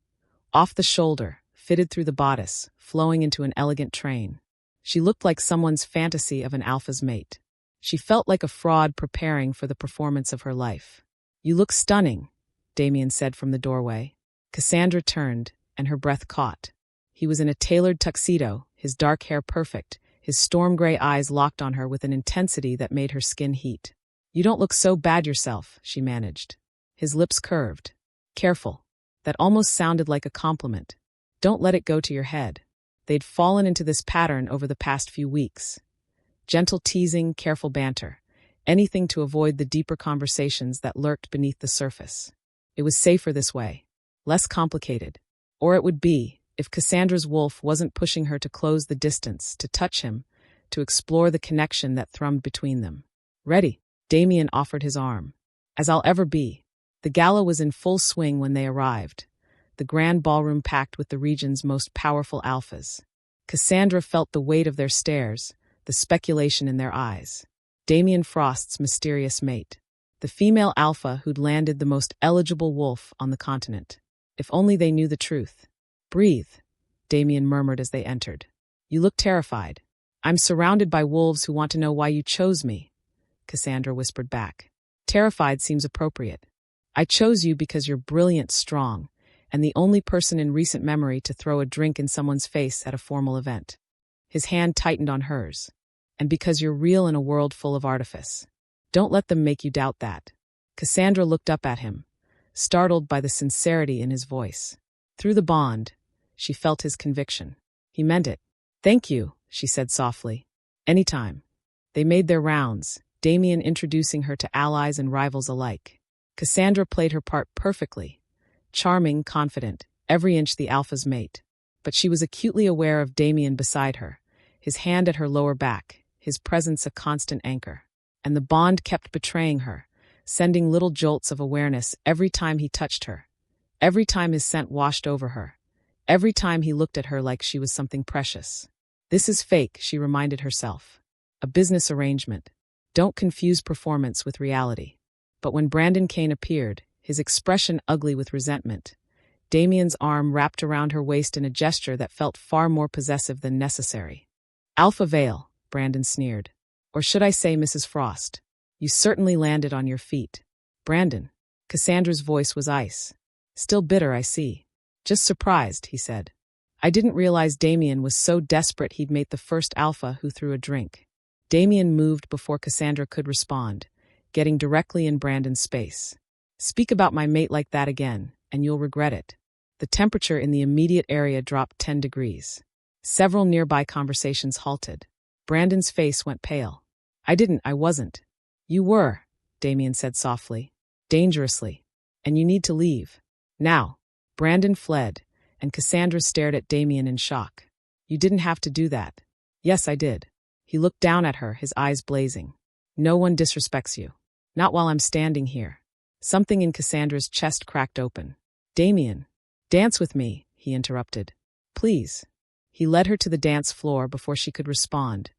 Off the shoulder, fitted through the bodice, flowing into an elegant train. She looked like someone's fantasy of an alpha's mate. She felt like a fraud preparing for the performance of her life. You look stunning, Damien said from the doorway. Cassandra turned, and her breath caught. He was in a tailored tuxedo, his dark hair perfect, his storm-gray eyes locked on her with an intensity that made her skin heat. You don't look so bad yourself, she managed. His lips curved. Careful. That almost sounded like a compliment. Don't let it go to your head. They'd fallen into this pattern over the past few weeks. Gentle teasing, careful banter. Anything to avoid the deeper conversations that lurked beneath the surface. It was safer this way. Less complicated. Or it would be, if Cassandra's wolf wasn't pushing her to close the distance, to touch him, to explore the connection that thrummed between them. Ready? Damien offered his arm. As I'll ever be. The gala was in full swing when they arrived. The grand ballroom packed with the region's most powerful alphas. Cassandra felt the weight of their stares, the speculation in their eyes. Damien Frost's mysterious mate. The female alpha who'd landed the most eligible wolf on the continent. If only they knew the truth. Breathe, Damien murmured as they entered. You look terrified. I'm surrounded by wolves who want to know why you chose me, Cassandra whispered back. Terrified seems appropriate. I chose you because you're brilliant, strong, and the only person in recent memory to throw a drink in someone's face at a formal event. His hand tightened on hers. And because you're real in a world full of artifice. Don't let them make you doubt that. Cassandra looked up at him, startled by the sincerity in his voice. Through the bond, she felt his conviction. He meant it. Thank you, she said softly. Anytime. They made their rounds, Damien introducing her to allies and rivals alike. Cassandra played her part perfectly. Charming, confident, every inch the alpha's mate. But she was acutely aware of Damien beside her, his hand at her lower back, his presence a constant anchor. And the bond kept betraying her, sending little jolts of awareness every time he touched her, every time his scent washed over her, every time he looked at her like she was something precious. This is fake, she reminded herself. A business arrangement. Don't confuse performance with reality. But when Brandon Kane appeared, his expression ugly with resentment, Damien's arm wrapped around her waist in a gesture that felt far more possessive than necessary. Alpha Vale, Brandon sneered. Or should I say Mrs. Frost? You certainly landed on your feet. Brandon. Cassandra's voice was ice. Still bitter, I see. Just surprised, he said. I didn't realize Damien was so desperate he'd made the first alpha who threw a drink. Damien moved before Cassandra could respond, getting directly in Brandon's space. Speak about my mate like that again, and you'll regret it. The temperature in the immediate area dropped 10 degrees. Several nearby conversations halted. Brandon's face went pale. I wasn't. You were, Damien said softly. Dangerously. And you need to leave. Now. Brandon fled, and Cassandra stared at Damien in shock. You didn't have to do that. Yes, I did. He looked down at her, his eyes blazing. No one disrespects you. Not while I'm standing here. Something in Cassandra's chest cracked open. Damien. Dance with me, he interrupted. Please. He led her to the dance floor before she could respond,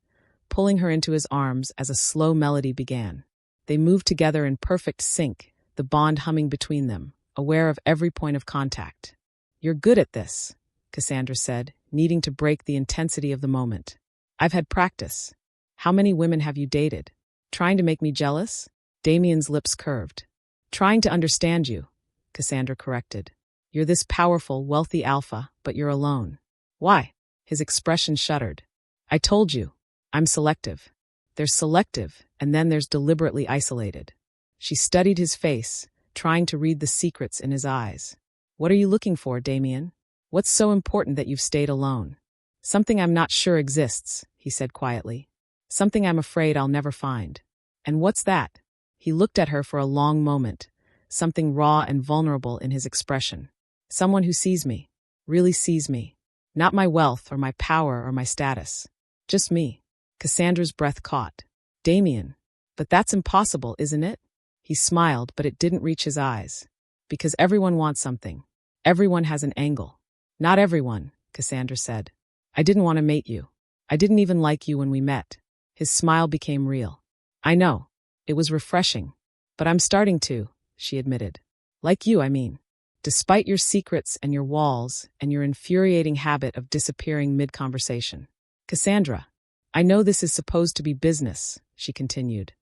pulling her into his arms as a slow melody began. They moved together in perfect sync, the bond humming between them, aware of every point of contact. You're good at this, Cassandra said, needing to break the intensity of the moment. I've had practice. How many women have you dated? Trying to make me jealous? Damien's lips curved. Trying to understand you, Cassandra corrected. You're this powerful, wealthy alpha, but you're alone. Why? His expression shuddered. I told you. I'm selective. There's selective, and then there's deliberately isolated. She studied his face, trying to read the secrets in his eyes. What are you looking for, Damien? What's so important that you've stayed alone? Something I'm not sure exists, he said quietly. Something I'm afraid I'll never find. And what's that? He looked at her for a long moment, something raw and vulnerable in his expression. Someone who sees me, really sees me. Not my wealth or my power or my status. Just me. Cassandra's breath caught. Damien. But that's impossible, isn't it? He smiled, but it didn't reach his eyes. Because everyone wants something. Everyone has an angle. Not everyone, Cassandra said. I didn't want to mate you. I didn't even like you when we met. His smile became real. I know. It was refreshing. But I'm starting to, she admitted. Like you, I mean. Despite your secrets and your walls and your infuriating habit of disappearing mid-conversation. Cassandra, I know this is supposed to be business, she continued.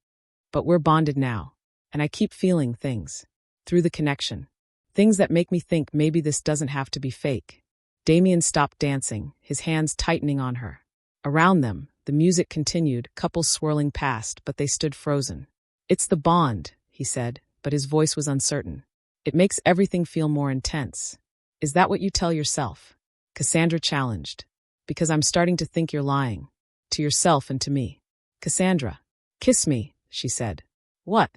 But we're bonded now. And I keep feeling things. Through the connection. Things that make me think maybe this doesn't have to be fake. Damien stopped dancing, his hands tightening on her. Around them, the music continued, couples swirling past, but they stood frozen. It's the bond, he said, but his voice was uncertain. It makes everything feel more intense. Is that what you tell yourself? Cassandra challenged. Because I'm starting to think you're lying. To yourself and to me. Cassandra. Kiss me, she said. What?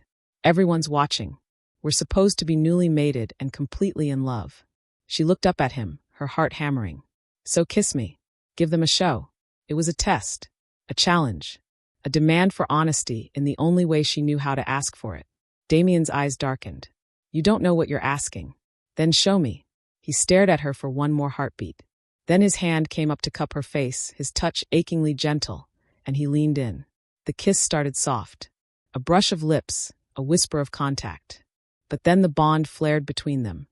Everyone's watching. We're supposed to be newly mated and completely in love. She looked up at him, her heart hammering. So kiss me. Give them a show. It was a test. A challenge. A demand for honesty in the only way she knew how to ask for it. Damien's eyes darkened. You don't know what you're asking. Then show me. He stared at her for one more heartbeat. Then his hand came up to cup her face, his touch achingly gentle, and he leaned in. The kiss started soft. A brush of lips, a whisper of contact. But then the bond flared between them,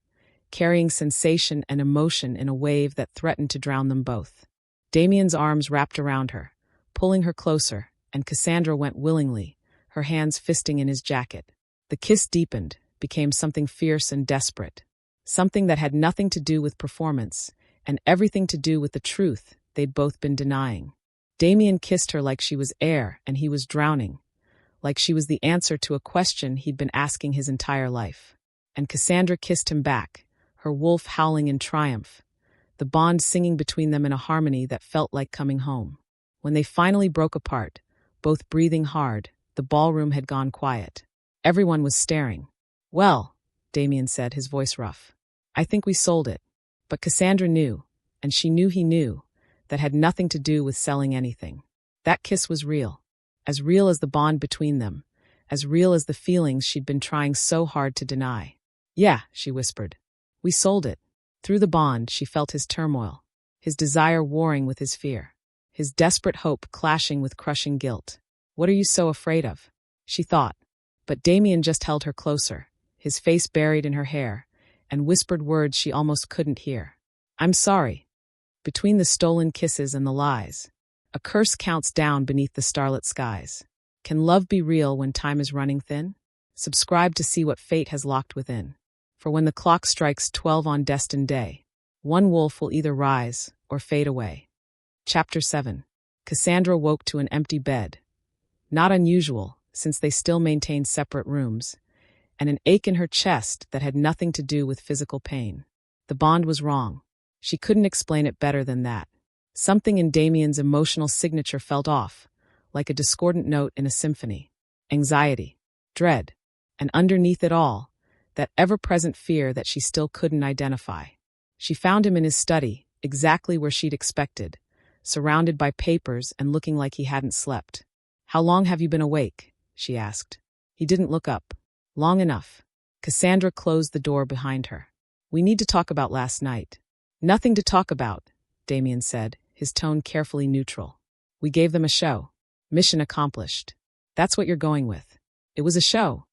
carrying sensation and emotion in a wave that threatened to drown them both. Damien's arms wrapped around her, pulling her closer, and Cassandra went willingly, her hands fisting in his jacket. The kiss deepened, became something fierce and desperate. Something that had nothing to do with performance, and everything to do with the truth they'd both been denying. Damien kissed her like she was air and he was drowning, like she was the answer to a question he'd been asking his entire life. And Cassandra kissed him back, her wolf howling in triumph, the bond singing between them in a harmony that felt like coming home. When they finally broke apart, both breathing hard, the ballroom had gone quiet. Everyone was staring. Well, Damien said, his voice rough. I think we sold it. But Cassandra knew, and she knew he knew, that had nothing to do with selling anything. That kiss was real as the bond between them, as real as the feelings she'd been trying so hard to deny. "Yeah," she whispered. "We sold it." Through the bond, she felt his turmoil, his desire warring with his fear, his desperate hope clashing with crushing guilt. "What are you so afraid of?" she thought. But Damien just held her closer, his face buried in her hair, and whispered words she almost couldn't hear. "I'm sorry." Between the stolen kisses and the lies, a curse counts down beneath the starlit skies. Can love be real when time is running thin? Subscribe to see what fate has locked within. For when the clock strikes 12 on destined day, one wolf will either rise or fade away. Chapter 7. Cassandra woke to an empty bed. Not unusual, since they still maintained separate rooms, and an ache in her chest that had nothing to do with physical pain. The bond was wrong. She couldn't explain it better than that. Something in Damien's emotional signature felt off, like a discordant note in a symphony. Anxiety, dread, and underneath it all, that ever-present fear that she still couldn't identify. She found him in his study, exactly where she'd expected, surrounded by papers and looking like he hadn't slept. "How long have you been awake?" she asked. He didn't look up. "Long enough." Cassandra closed the door behind her. "We need to talk about last night." "Nothing to talk about," Damien said, his tone carefully neutral. "We gave them a show. Mission accomplished. That's what you're going with." "It was a show.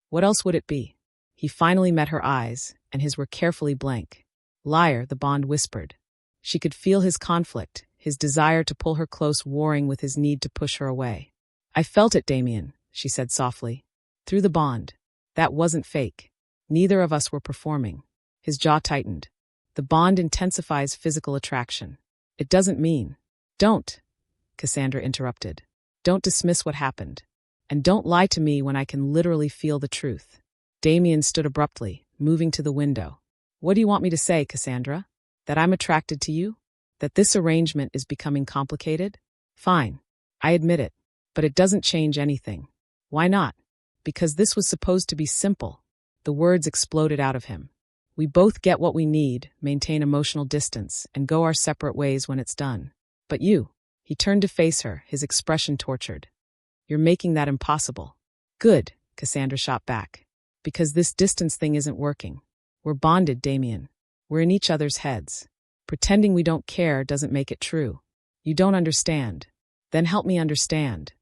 What else would it be?" He finally met her eyes, and his were carefully blank. "Liar," the bond whispered. She could feel his conflict, his desire to pull her close warring with his need to push her away. "I felt it, Damien," she said softly. "Through the bond. That wasn't fake. Neither of us were performing." His jaw tightened. "The bond intensifies physical attraction. It doesn't mean—" "Don't," Cassandra interrupted. "Don't dismiss what happened. And don't lie to me when I can literally feel the truth." Damien stood abruptly, moving to the window. "What do you want me to say, Cassandra? That I'm attracted to you? That this arrangement is becoming complicated? Fine. I admit it. But it doesn't change anything." "Why not?" "Because this was supposed to be simple." The words exploded out of him. "We both get what we need, maintain emotional distance, and go our separate ways when it's done. But you—" He turned to face her, his expression tortured. "You're making that impossible." "Good," Cassandra shot back. "Because this distance thing isn't working. We're bonded, Damien. We're in each other's heads. Pretending we don't care doesn't make it true. You don't understand. Then help me understand."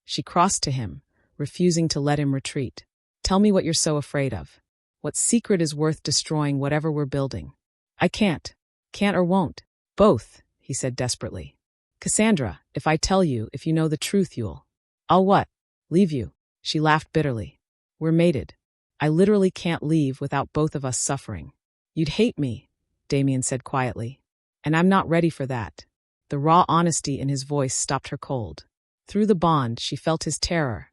She crossed to him, refusing to let him retreat. "Tell me what you're so afraid of. What secret is worth destroying whatever we're building?" "I can't. Can't or won't." "Both," he said desperately. "Cassandra, if I tell you, if you know the truth, you'll—" "I'll what? Leave you." She laughed bitterly. "We're mated. I literally can't leave without both of us suffering." "You'd hate me," Damien said quietly. "And I'm not ready for that." The raw honesty in his voice stopped her cold. Through the bond, she felt his terror,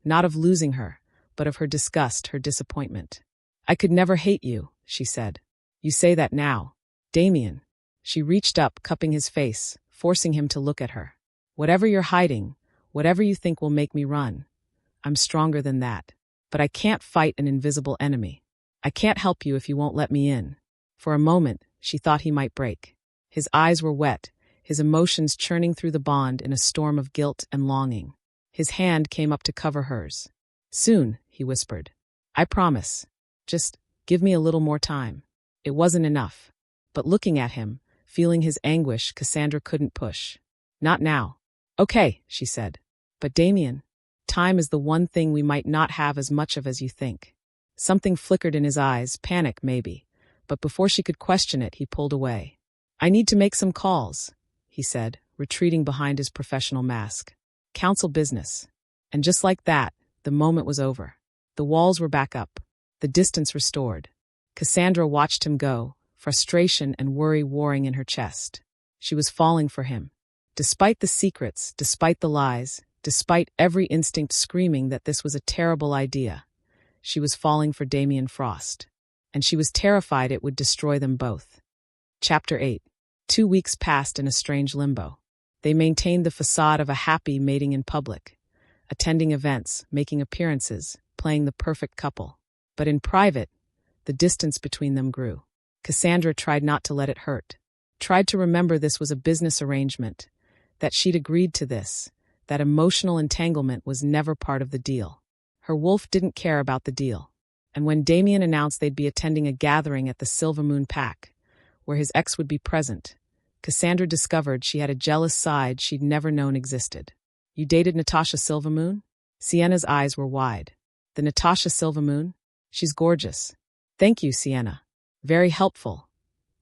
not of losing her, but of her disgust, her disappointment. "I could never hate you," she said. "You say that now." "Damien." She reached up, cupping his face, forcing him to look at her. "Whatever you're hiding, whatever you think will make me run, I'm stronger than that. But I can't fight an invisible enemy. I can't help you if you won't let me in." For a moment, she thought he might break. His eyes were wet, his emotions churning through the bond in a storm of guilt and longing. His hand came up to cover hers. "Soon," he whispered. "I promise. Just give me a little more time." It wasn't enough. But looking at him, feeling his anguish, Cassandra couldn't push. "Not now." "Okay," she said. "But Damien, time is the one thing we might not have as much of as you think." Something flickered in his eyes, panic maybe, but before she could question it, he pulled away. "I need to make some calls," he said, retreating behind his professional mask. "Council business." And just like that, the moment was over. The walls were back up, the distance restored. Cassandra watched him go, frustration and worry warring in her chest. She was falling for him. Despite the secrets, despite the lies, despite every instinct screaming that this was a terrible idea, she was falling for Damien Frost. And she was terrified it would destroy them both. Chapter 8. 2 weeks passed in a strange limbo. They maintained the facade of a happy mating in public, attending events, making appearances, playing the perfect couple. But in private, the distance between them grew. Cassandra tried not to let it hurt, tried to remember this was a business arrangement, that she'd agreed to this, that emotional entanglement was never part of the deal. Her wolf didn't care about the deal. And when Damien announced they'd be attending a gathering at the Silver Moon Pack, where his ex would be present, Cassandra discovered she had a jealous side she'd never known existed. You dated Natasha Silvermoon? Sienna's eyes were wide. The Natasha Silvermoon? She's gorgeous. Thank you, Sienna. Very helpful,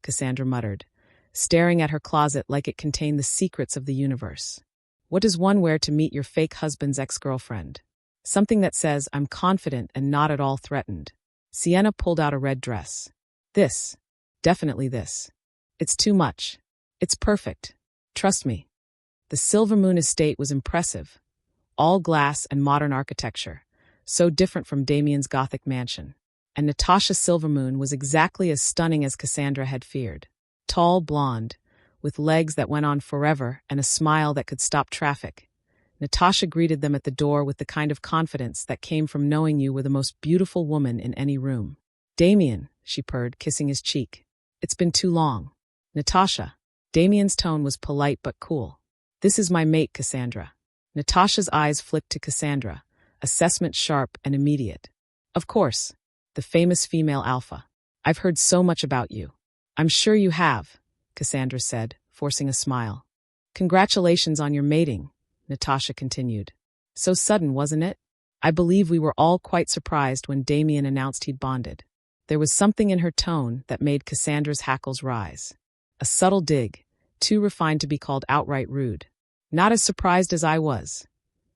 Cassandra muttered, staring at her closet like it contained the secrets of the universe. What does one wear to meet your fake husband's ex-girlfriend? Something that says, I'm confident and not at all threatened. Sienna pulled out a red dress. This. Definitely this. It's too much. It's perfect. Trust me. The Silver Moon estate was impressive. All glass and modern architecture, so different from Damien's Gothic mansion. And Natasha Silvermoon was exactly as stunning as Cassandra had feared. Tall, blonde, with legs that went on forever and a smile that could stop traffic. Natasha greeted them at the door with the kind of confidence that came from knowing you were the most beautiful woman in any room. Damien, she purred, kissing his cheek. It's been too long. Natasha. Damien's tone was polite but cool. This is my mate, Cassandra. Natasha's eyes flicked to Cassandra, assessment sharp and immediate. Of course. The famous female alpha. I've heard so much about you. I'm sure you have, Cassandra said, forcing a smile. Congratulations on your mating, Natasha continued. So sudden, wasn't it? I believe we were all quite surprised when Damien announced he'd bonded. There was something in her tone that made Cassandra's hackles rise. A subtle dig, too refined to be called outright rude. Not as surprised as I was,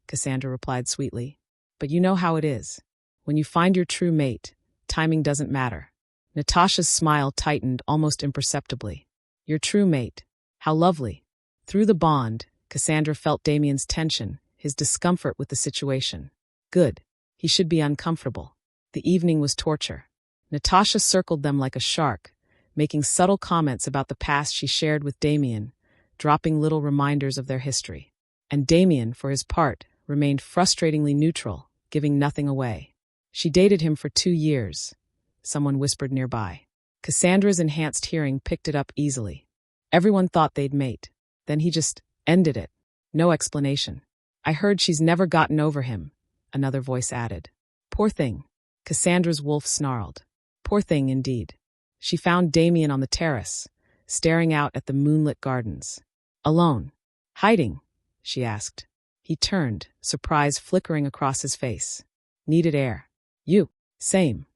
Cassandra replied sweetly. But you know how it is. When you find your true mate, timing doesn't matter. Natasha's smile tightened almost imperceptibly. Your true mate. How lovely. Through the bond, Cassandra felt Damien's tension, his discomfort with the situation. Good. He should be uncomfortable. The evening was torture. Natasha circled them like a shark, making subtle comments about the past she shared with Damien, dropping little reminders of their history. And Damien, for his part, remained frustratingly neutral, giving nothing away. She dated him for 2 years, someone whispered nearby. Cassandra's enhanced hearing picked it up easily. Everyone thought they'd mate. Then he just ended it. No explanation. I heard she's never gotten over him, another voice added. Poor thing. Cassandra's wolf snarled. Poor thing indeed. She found Damien on the terrace, staring out at the moonlit gardens. Alone. Hiding? She asked. He turned, surprise flickering across his face. Needed air. You. Same.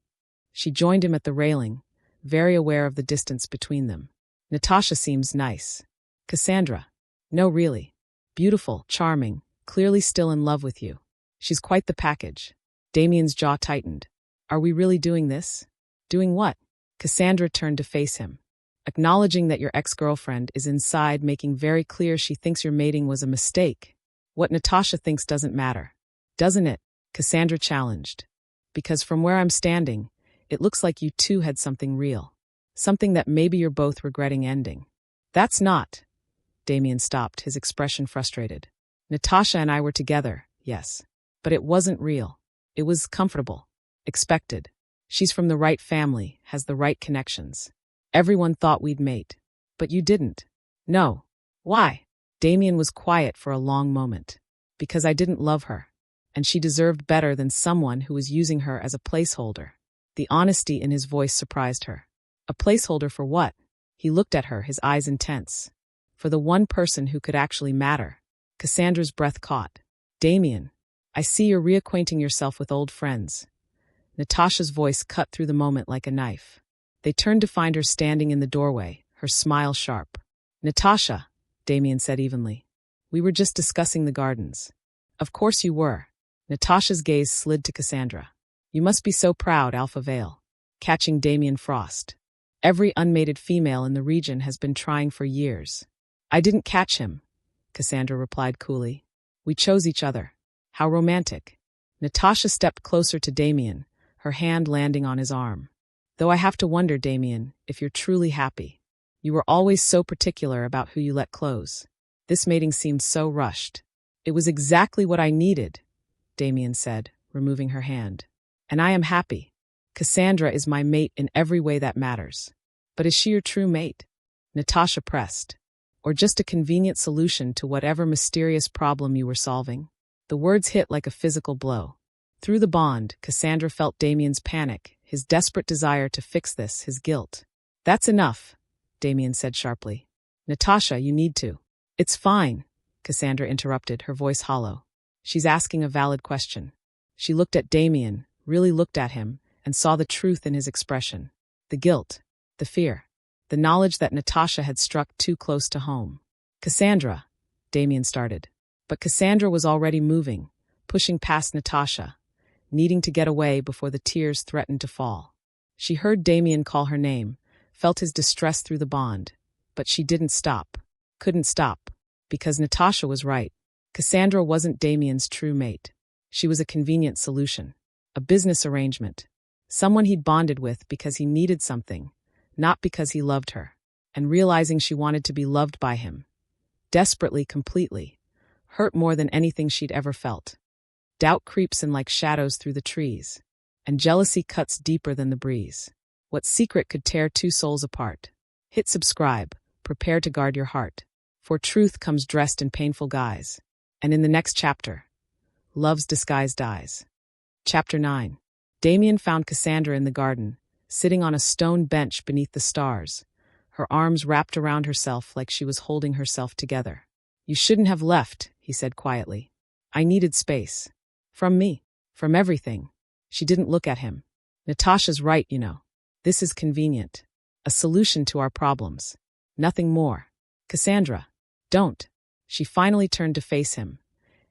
She joined him at the railing, very aware of the distance between them. Natasha seems nice. Cassandra. No, really. Beautiful, charming, clearly still in love with you. She's quite the package. Damien's jaw tightened. Are we really doing this? Doing what? Cassandra turned to face him. Acknowledging that your ex-girlfriend is inside, making very clear she thinks your mating was a mistake. What Natasha thinks doesn't matter. Doesn't it? Cassandra challenged. Because from where I'm standing, it looks like you two had something real. Something that maybe you're both regretting ending. That's not. Damien stopped, his expression frustrated. Natasha and I were together, yes. But it wasn't real. It was comfortable. Expected. She's from the right family, has the right connections. Everyone thought we'd mate. But you didn't. No. Why? Damien was quiet for a long moment. Because I didn't love her. And she deserved better than someone who was using her as a placeholder. The honesty in his voice surprised her. A placeholder for what? He looked at her, his eyes intense. For the one person who could actually matter. Cassandra's breath caught. Damien, I see you're reacquainting yourself with old friends. Natasha's voice cut through the moment like a knife. They turned to find her standing in the doorway, her smile sharp. Natasha, Damien said evenly. We were just discussing the gardens. Of course you were. Natasha's gaze slid to Cassandra. You must be so proud, Alpha Vale. Catching Damien Frost. Every unmated female in the region has been trying for years. I didn't catch him, Cassandra replied coolly. We chose each other. How romantic. Natasha stepped closer to Damien, her hand landing on his arm. Though I have to wonder, Damien, if you're truly happy. You were always so particular about who you let close. This mating seemed so rushed. It was exactly what I needed, Damien said, removing her hand. And I am happy. Cassandra is my mate in every way that matters. But is she your true mate? Natasha pressed. Or just a convenient solution to whatever mysterious problem you were solving? The words hit like a physical blow. Through the bond, Cassandra felt Damien's panic, his desperate desire to fix this, his guilt. "That's enough," Damien said sharply. "Natasha, you need to." "It's fine," Cassandra interrupted, her voice hollow. "She's asking a valid question." She looked at Damien, really looked at him, and saw the truth in his expression. The guilt, the fear, the knowledge that Natasha had struck too close to home. "Cassandra," Damien started. But Cassandra was already moving, pushing past Natasha, needing to get away before the tears threatened to fall. She heard Damien call her name, felt his distress through the bond, but she didn't stop, couldn't stop, because Natasha was right. Cassandra wasn't Damien's true mate. She was a convenient solution, a business arrangement, someone he'd bonded with because he needed something, not because he loved her. And realizing she wanted to be loved by him, desperately, completely, hurt more than anything she'd ever felt. Doubt creeps in like shadows through the trees, and jealousy cuts deeper than the breeze. What secret could tear two souls apart? Hit subscribe, prepare to guard your heart, for truth comes dressed in painful guise. And in the next chapter, love's disguise dies. Chapter 9. Damien found Cassandra in the garden, sitting on a stone bench beneath the stars, her arms wrapped around herself like she was holding herself together. "You shouldn't have left," he said quietly. "I needed space. From me. From everything." She didn't look at him. "Natasha's right, you know. This is convenient. A solution to our problems. Nothing more. Cassandra, don't." She finally turned to face him,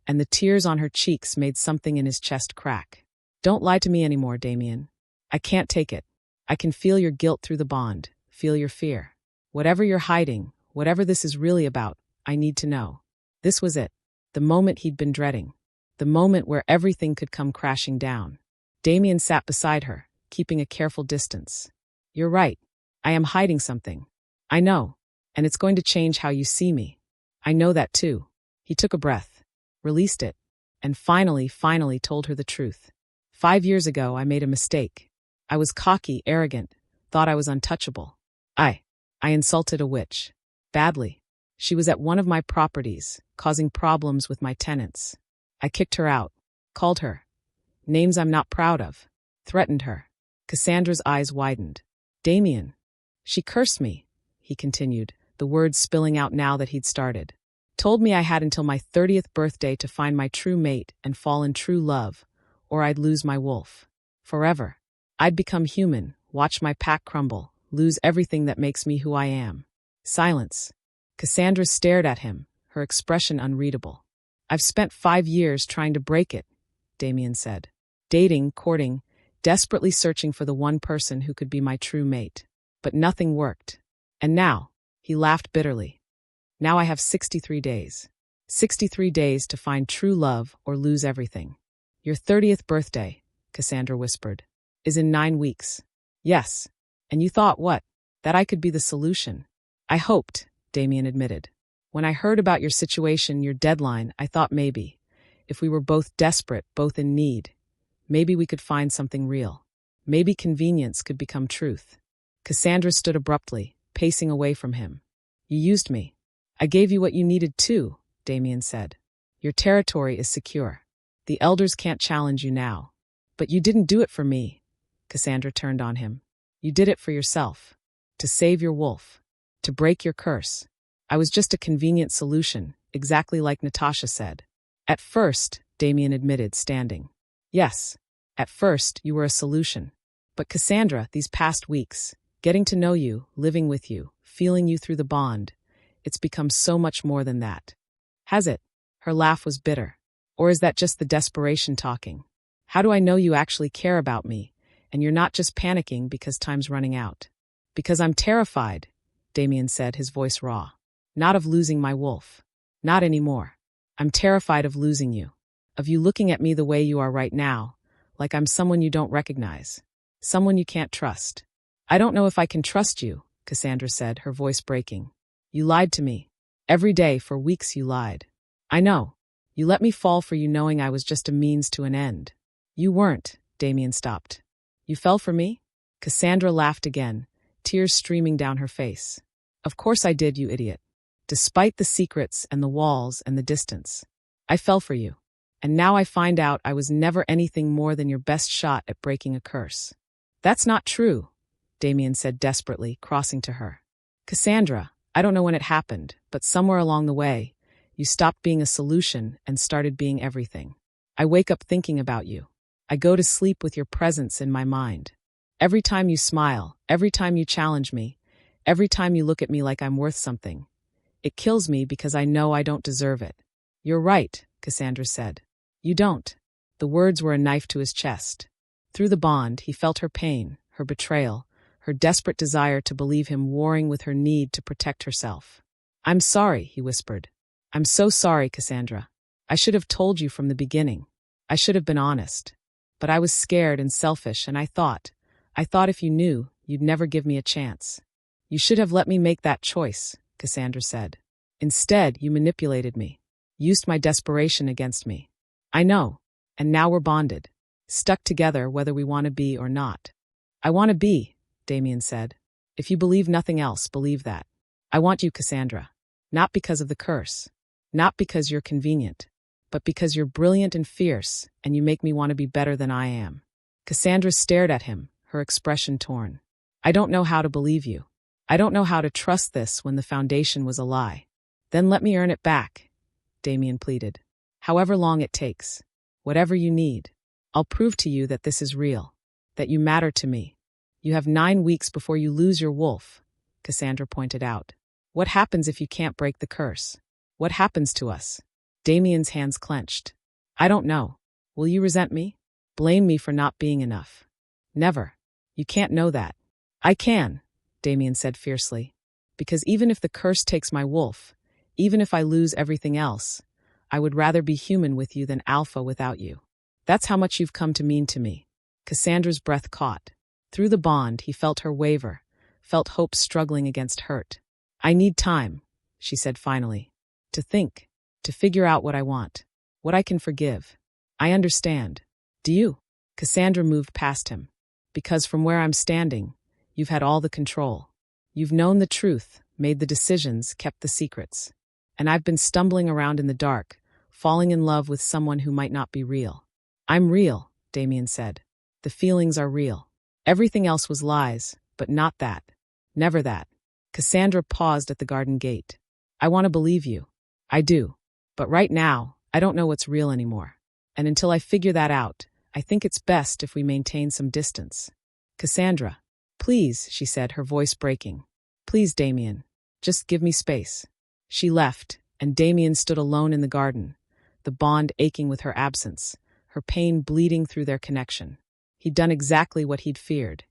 and the tears on her cheeks made something in his chest crack. "Don't lie to me anymore, Damien. I can't take it. I can feel your guilt through the bond, feel your fear. Whatever you're hiding, whatever this is really about, I need to know." This was it. The moment he'd been dreading. The moment where everything could come crashing down. Damien sat beside her, keeping a careful distance. "You're right. I am hiding something. I know. And it's going to change how you see me. I know that too." He took a breath, released it, and finally told her the truth. 5 years ago, I made a mistake. I was cocky, arrogant, thought I was untouchable. I insulted a witch. Badly. She was at one of my properties, causing problems with my tenants. I kicked her out, called her names I'm not proud of, threatened her. Cassandra's eyes widened. "Damien." "She cursed me," he continued, the words spilling out now that he'd started. "Told me I had until my 30th birthday to find my true mate and fall in true love, or I'd lose my wolf. Forever. I'd become human, watch my pack crumble, lose everything that makes me who I am." Silence. Cassandra stared at him, her expression unreadable. "I've spent 5 years trying to break it," Damien said. "Dating, courting, desperately searching for the one person who could be my true mate. But nothing worked. And now," he laughed bitterly, "now I have 63 days. 63 days to find true love or lose everything." "Your 30th birthday," Cassandra whispered, "is in 9 weeks. "Yes. And you thought what? That I could be the solution?" "I hoped," Damien admitted. "When I heard about your situation, your deadline, I thought maybe, if we were both desperate, both in need, maybe we could find something real. Maybe convenience could become truth." Cassandra stood abruptly, pacing away from him. "You used me." "I gave you what you needed too," Damien said. "Your territory is secure. The elders can't challenge you now. But you didn't do it for me." Cassandra turned on him. "You did it for yourself. To save your wolf. To break your curse. I was just a convenient solution, exactly like Natasha said." "At first," Damien admitted, standing. "Yes. At first, you were a solution. But Cassandra, these past weeks, getting to know you, living with you, feeling you through the bond, it's become so much more than that." "Has it?" Her laugh was bitter. "Or is that just the desperation talking? How do I know you actually care about me, and you're not just panicking because time's running out?" "Because I'm terrified," Damien said, his voice raw. "Not of losing my wolf. Not anymore. I'm terrified of losing you. Of you looking at me the way you are right now, like I'm someone you don't recognize. Someone you can't trust." "I don't know if I can trust you," Cassandra said, her voice breaking. "You lied to me. Every day for weeks you lied. I know. You let me fall for you knowing I was just a means to an end." "You weren't," Damien stopped. "You fell for me?" Cassandra laughed again, tears streaming down her face. "Of course I did, you idiot. Despite the secrets and the walls and the distance. I fell for you. And now I find out I was never anything more than your best shot at breaking a curse. That's not true, Damien said desperately, crossing to her. Cassandra, I don't know when it happened, but somewhere along the way, you stopped being a solution and started being everything. I wake up thinking about you. I go to sleep with your presence in my mind. Every time you smile, every time you challenge me, every time you look at me like I'm worth something. It kills me because I know I don't deserve it. You're right, Cassandra said. You don't. The words were a knife to his chest. Through the bond, he felt her pain, her betrayal, her desperate desire to believe him warring with her need to protect herself. I'm sorry, he whispered. I'm so sorry, Cassandra. I should have told you from the beginning. I should have been honest. But I was scared and selfish, and I thought if you knew, you'd never give me a chance. You should have let me make that choice, Cassandra said. Instead, you manipulated me, used my desperation against me. I know, and now we're bonded, stuck together whether we want to be or not. I want to be, Damien said. If you believe nothing else, believe that. I want you, Cassandra. Not because of the curse. Not because you're convenient. But because you're brilliant and fierce, and you make me want to be better than I am. Cassandra stared at him, her expression torn. I don't know how to believe you. I don't know how to trust this when the foundation was a lie. Then let me earn it back, Damien pleaded. However long it takes. Whatever you need. I'll prove to you that this is real. That you matter to me. You have 9 weeks before you lose your wolf, Cassandra pointed out. What happens if you can't break the curse? What happens to us? Damien's hands clenched. I don't know. Will you resent me? Blame me for not being enough? Never. You can't know that. I can, Damien said fiercely. Because even if the curse takes my wolf, even if I lose everything else, I would rather be human with you than alpha without you. That's how much you've come to mean to me. Cassandra's breath caught. Through the bond, he felt her waver, felt hope struggling against hurt. I need time, she said finally. To think, to figure out what I want, what I can forgive. I understand. Do you? Cassandra moved past him. Because from where I'm standing, you've had all the control. You've known the truth, made the decisions, kept the secrets. And I've been stumbling around in the dark, falling in love with someone who might not be real. I'm real, Damien said. The feelings are real. Everything else was lies, but not that. Never that. Cassandra paused at the garden gate. I want to believe you. I do. But right now, I don't know what's real anymore. And until I figure that out, I think it's best if we maintain some distance. Cassandra. Please, she said, her voice breaking. Please, Damien. Just give me space. She left, and Damien stood alone in the garden, the bond aching with her absence, her pain bleeding through their connection. He'd done exactly what he'd feared.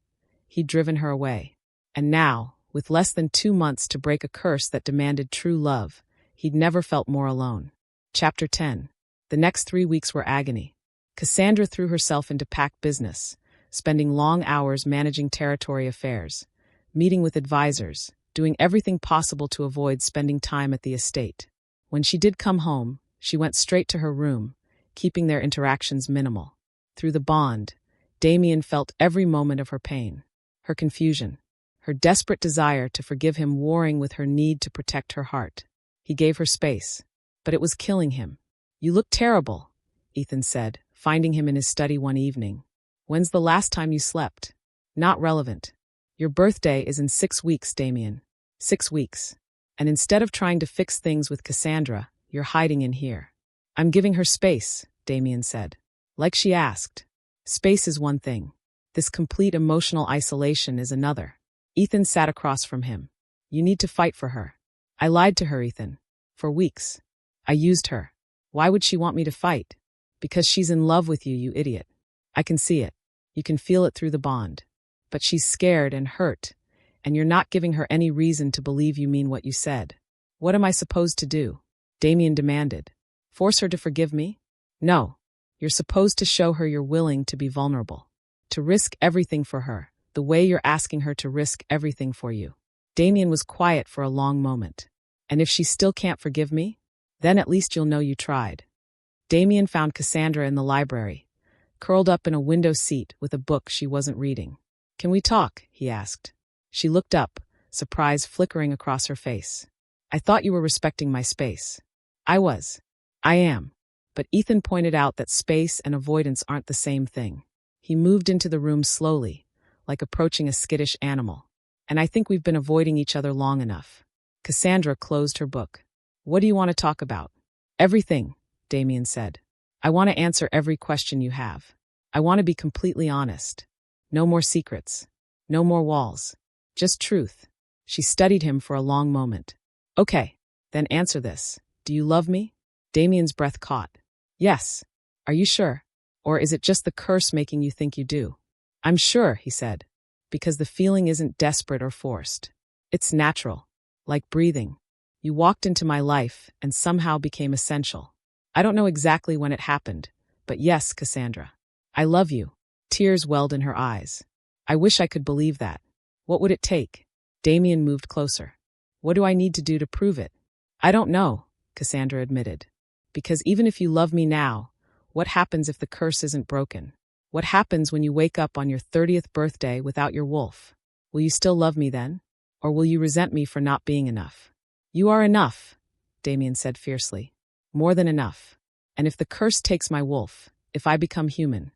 He'd driven her away. And now, with less than 2 months to break a curse that demanded true love, he'd never felt more alone. Chapter 10. The next 3 weeks were agony. Cassandra threw herself into packed business, spending long hours managing territory affairs, meeting with advisors, doing everything possible to avoid spending time at the estate. When she did come home, she went straight to her room, keeping their interactions minimal. Through the bond, Damien felt every moment of her pain, her confusion, her desperate desire to forgive him warring with her need to protect her heart. He gave her space, but it was killing him. You look terrible, Ethan said, finding him in his study one evening. When's the last time you slept? Not relevant. Your birthday is in 6 weeks, Damien. 6 weeks. And instead of trying to fix things with Cassandra, you're hiding in here. I'm giving her space, Damien said. Like she asked. Space is one thing. This complete emotional isolation is another. Ethan sat across from him. You need to fight for her. I lied to her, Ethan. For weeks. I used her. Why would she want me to fight? Because she's in love with you, you idiot. I can see it. You can feel it through the bond. But she's scared and hurt, and you're not giving her any reason to believe you mean what you said. What am I supposed to do? Damien demanded. Force her to forgive me? No. You're supposed to show her you're willing to be vulnerable. To risk everything for her, the way you're asking her to risk everything for you. Damien was quiet for a long moment. And if she still can't forgive me, then at least you'll know you tried. Damien found Cassandra in the library, curled up in a window seat with a book she wasn't reading. Can we talk? He asked. She looked up, surprise flickering across her face. I thought you were respecting my space. I was. I am. but Ethan pointed out that space and avoidance aren't the same thing. He moved into the room slowly, like approaching a skittish animal. And I think we've been avoiding each other long enough. Cassandra closed her book. What do you want to talk about? Everything, Damien said. I want to answer every question you have. I want to be completely honest. No more secrets. No more walls. Just truth. She studied him for a long moment. Okay, then answer this. Do you love me? Damien's breath caught. Yes. Are you sure? Or is it just the curse making you think you do? I'm sure, he said, because the feeling isn't desperate or forced. It's natural, like breathing. You walked into my life and somehow became essential. I don't know exactly when it happened, but yes, Cassandra. I love you. Tears welled in her eyes. I wish I could believe that. What would it take? Damien moved closer. What do I need to do to prove it? I don't know, Cassandra admitted. Because even if you love me now, what happens if the curse isn't broken? What happens when you wake up on your 30th birthday without your wolf? Will you still love me then? Or will you resent me for not being enough? You are enough, Damien said fiercely. More than enough. And if the curse takes my wolf, if I become human,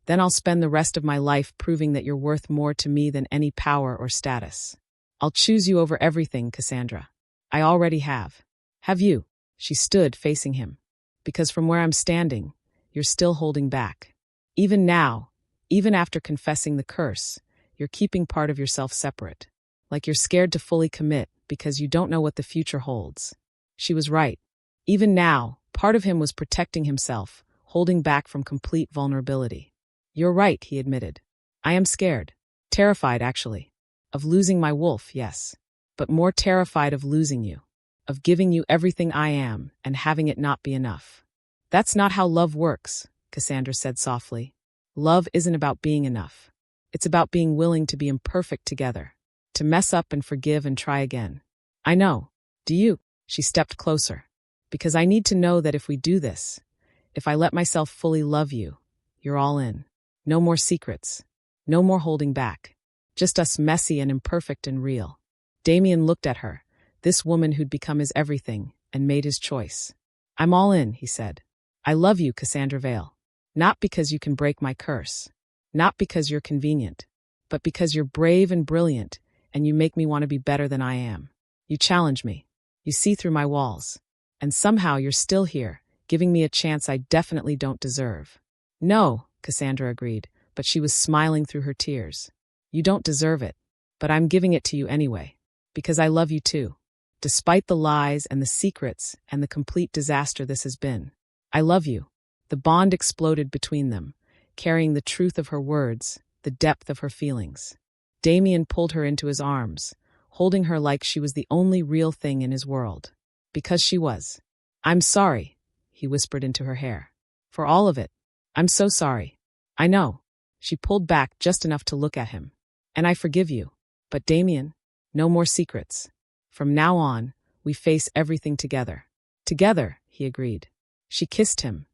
then I'll spend the rest of my life proving that you're worth more to me than any power or status. I'll choose you over everything, Cassandra. I already have. Have you? She stood facing him. Because from where I'm standing, you're still holding back. Even now, even after confessing the curse, you're keeping part of yourself separate. Like you're scared to fully commit because you don't know what the future holds. She was right. Even now, part of him was protecting himself, holding back from complete vulnerability. You're right, he admitted. I am scared. Terrified, actually. Of losing my wolf, yes. But more terrified of losing you. Of giving you everything I am and having it not be enough. That's not how love works, Cassandra said softly. Love isn't about being enough. It's about being willing to be imperfect together. To mess up and forgive and try again. I know. Do you? She stepped closer. Because I need to know that if we do this, if I let myself fully love you, you're all in. No more secrets. No more holding back. Just us messy and imperfect and real. Damien looked at her, this woman who'd become his everything, and made his choice. I'm all in, he said. I love you, Cassandra Vale. Not because you can break my curse. Not because you're convenient. But because you're brave and brilliant, and you make me want to be better than I am. You challenge me. You see through my walls. And somehow you're still here, giving me a chance I definitely don't deserve. No, Cassandra agreed, but she was smiling through her tears. You don't deserve it, but I'm giving it to you anyway. Because I love you too. Despite the lies and the secrets and the complete disaster this has been. I love you. The bond exploded between them, carrying the truth of her words, the depth of her feelings. Damien pulled her into his arms, holding her like she was the only real thing in his world. Because she was. I'm sorry, he whispered into her hair. For all of it. I'm so sorry. I know. She pulled back just enough to look at him. And I forgive you. But Damien, no more secrets. From now on, we face everything together. Together, he agreed. She kissed him.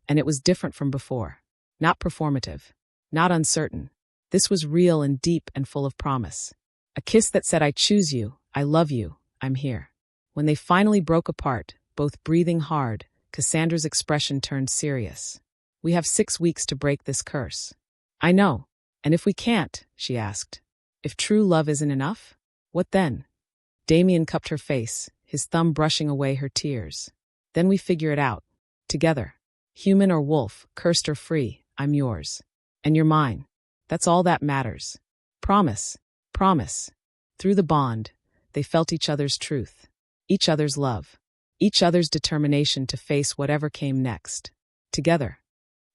And it was different from before. Not performative. Not uncertain. This was real and deep and full of promise. A kiss that said, I choose you, I love you, I'm here. When they finally broke apart, both breathing hard, Cassandra's expression turned serious. We have 6 weeks to break this curse. I know. And if we can't, she asked, if true love isn't enough, what then? Damien cupped her face, his thumb brushing away her tears. Then we figure it out. Together. Human or wolf, cursed or free, I'm yours. And you're mine. That's all that matters. Promise. Promise. Through the bond, they felt each other's truth. Each other's love. Each other's determination to face whatever came next. Together.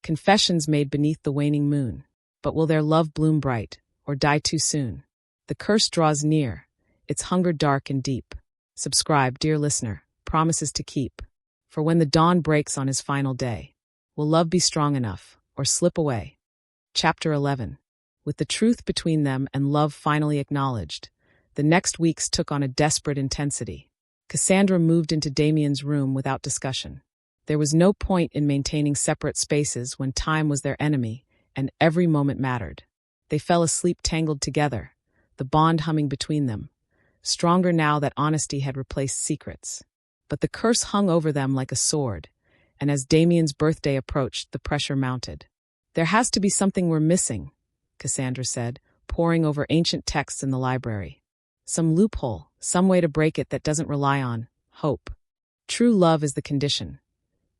Confessions made beneath the waning moon. But will their love bloom bright, or die too soon? The curse draws near. Its hunger dark and deep. Subscribe, dear listener. Promises to keep. For when the dawn breaks on his final day, will love be strong enough, or slip away? Chapter 11. With the truth between them and love finally acknowledged, the next weeks took on a desperate intensity. Cassandra moved into Damien's room without discussion. There was no point in maintaining separate spaces when time was their enemy, and every moment mattered. They fell asleep tangled together, the bond humming between them, stronger now that honesty had replaced secrets. But the curse hung over them like a sword, and as Damien's birthday approached, the pressure mounted. "There has to be something we're missing," Cassandra said, poring over ancient texts in the library. "Some loophole, some way to break it that doesn't rely on hope." "True love is the condition,"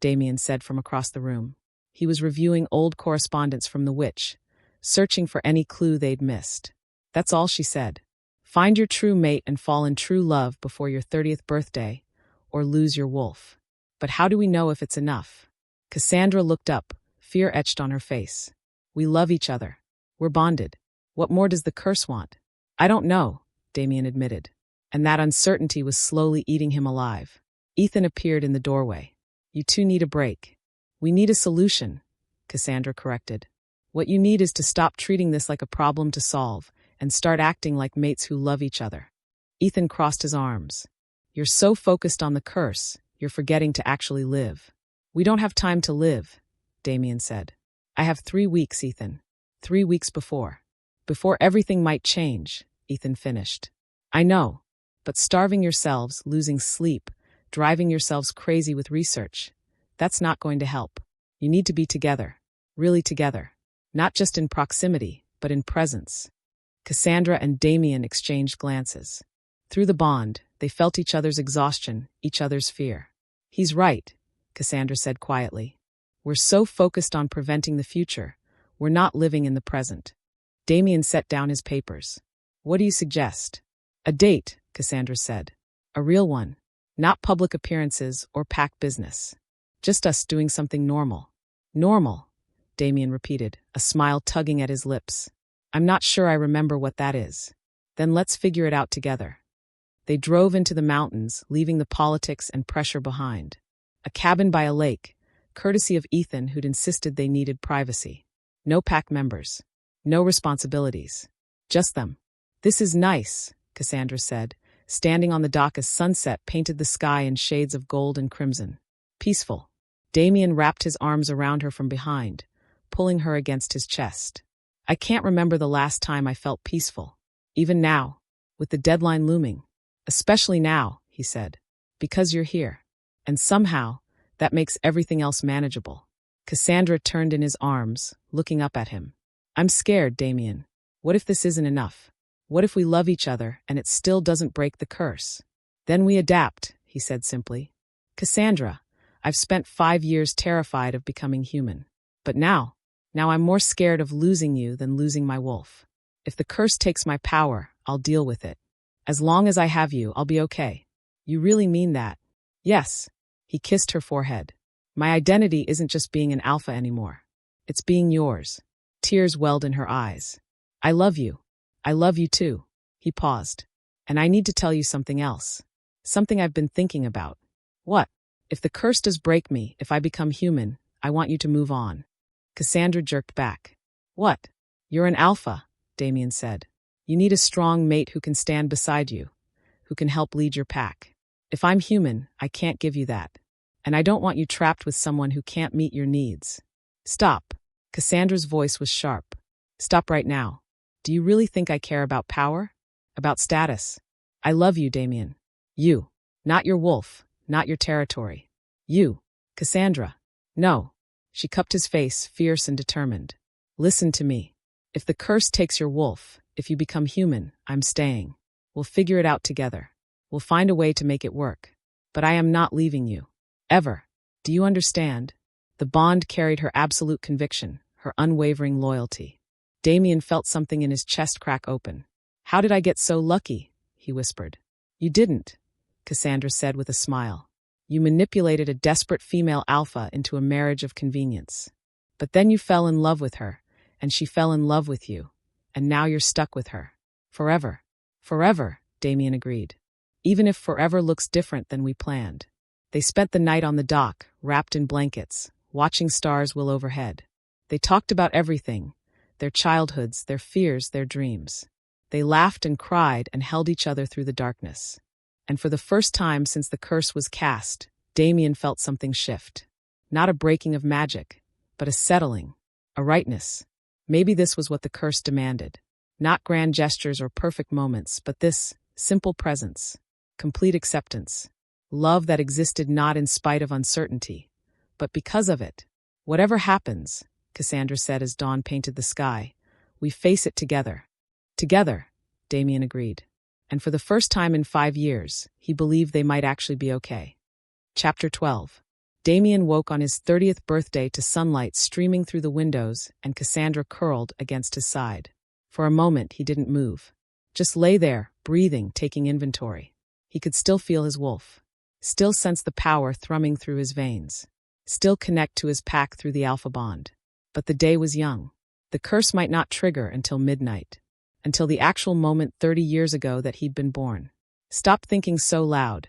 Damien said from across the room. He was reviewing old correspondence from the witch, searching for any clue they'd missed. "That's all she said. Find your true mate and fall in true love before your 30th birthday, or lose your wolf. But how do we know if it's enough?" Cassandra looked up, fear etched on her face. "We love each other. We're bonded. What more does the curse want?" "I don't know," Damien admitted. And that uncertainty was slowly eating him alive. Ethan appeared in the doorway. "You two need a break." "We need a solution," Cassandra corrected. "What you need is to stop treating this like a problem to solve and start acting like mates who love each other." Ethan crossed his arms. "You're so focused on the curse, you're forgetting to actually live." "We don't have time to live," Damien said. "I have 3 weeks, Ethan. 3 weeks before everything might change," Ethan finished. "I know, but starving yourselves, losing sleep, driving yourselves crazy with research, that's not going to help. You need to be together, really together, not just in proximity, but in presence." Cassandra and Damien exchanged glances. Through the bond, they felt each other's exhaustion, each other's fear. "He's right," Cassandra said quietly. "We're so focused on preventing the future, we're not living in the present." Damien set down his papers. "What do you suggest?" "A date," Cassandra said. "A real one. Not public appearances or pack business. Just us doing something normal." "Normal," Damien repeated, a smile tugging at his lips. "I'm not sure I remember what that is." "Then let's figure it out together." They drove into the mountains, leaving the politics and pressure behind. A cabin by a lake, courtesy of Ethan, who'd insisted they needed privacy. No pack members. No responsibilities. Just them. "This is nice," Cassandra said, standing on the dock as sunset painted the sky in shades of gold and crimson. "Peaceful." Damien wrapped his arms around her from behind, pulling her against his chest. "I can't remember the last time I felt peaceful. Even now, with the deadline looming. Especially now," he said, "because you're here. And somehow, that makes everything else manageable." Cassandra turned in his arms, looking up at him. "I'm scared, Damien. What if this isn't enough? What if we love each other and it still doesn't break the curse?" "Then we adapt," he said simply. "Cassandra, I've spent 5 years terrified of becoming human. But now I'm more scared of losing you than losing my wolf. If the curse takes my power, I'll deal with it. As long as I have you, I'll be okay." "You really mean that?" "Yes." He kissed her forehead. "My identity isn't just being an alpha anymore. It's being yours." Tears welled in her eyes. "I love you. I love you too." He paused. "And I need to tell you something else. Something I've been thinking about." "What?" "If the curse does break me, if I become human, I want you to move on." Cassandra jerked back. "What?" "You're an alpha," Damien said. "You need a strong mate who can stand beside you, who can help lead your pack. If I'm human, I can't give you that. And I don't want you trapped with someone who can't meet your needs." "Stop." Cassandra's voice was sharp. "Stop right now. Do you really think I care about power? About status? I love you, Damien. You. Not your wolf, not your territory. You. Cassandra. No." She cupped his face, fierce and determined. "Listen to me. If the curse takes your wolf, if you become human, I'm staying. We'll figure it out together. We'll find a way to make it work. But I am not leaving you. Ever. Do you understand?" The bond carried her absolute conviction, her unwavering loyalty. Damien felt something in his chest crack open. "How did I get so lucky?" he whispered. "You didn't," Cassandra said with a smile. "You manipulated a desperate female alpha into a marriage of convenience. But then you fell in love with her, and she fell in love with you, and now you're stuck with her. Forever." "Forever," Damien agreed. "Even if forever looks different than we planned." They spent the night on the dock, wrapped in blankets, watching stars wheel overhead. They talked about everything, their childhoods, their fears, their dreams. They laughed and cried and held each other through the darkness. And for the first time since the curse was cast, Damien felt something shift. Not a breaking of magic, but a settling, a rightness. Maybe this was what the curse demanded. Not grand gestures or perfect moments, but this simple presence, complete acceptance. Love that existed not in spite of uncertainty, but because of it. Whatever happens, Cassandra said as dawn painted the sky, we face it together. Together, Damien agreed. And for the first time in 5 years, he believed they might actually be okay. Chapter 12. Damien woke on his 30th birthday to sunlight streaming through the windows and Cassandra curled against his side. For a moment, he didn't move. Just lay there, breathing, taking inventory. He could still feel his wolf. Still sense the power thrumming through his veins. Still connect to his pack through the alpha bond. But the day was young. The curse might not trigger until midnight. Until the actual moment 30 years ago that he'd been born. Stop thinking so loud,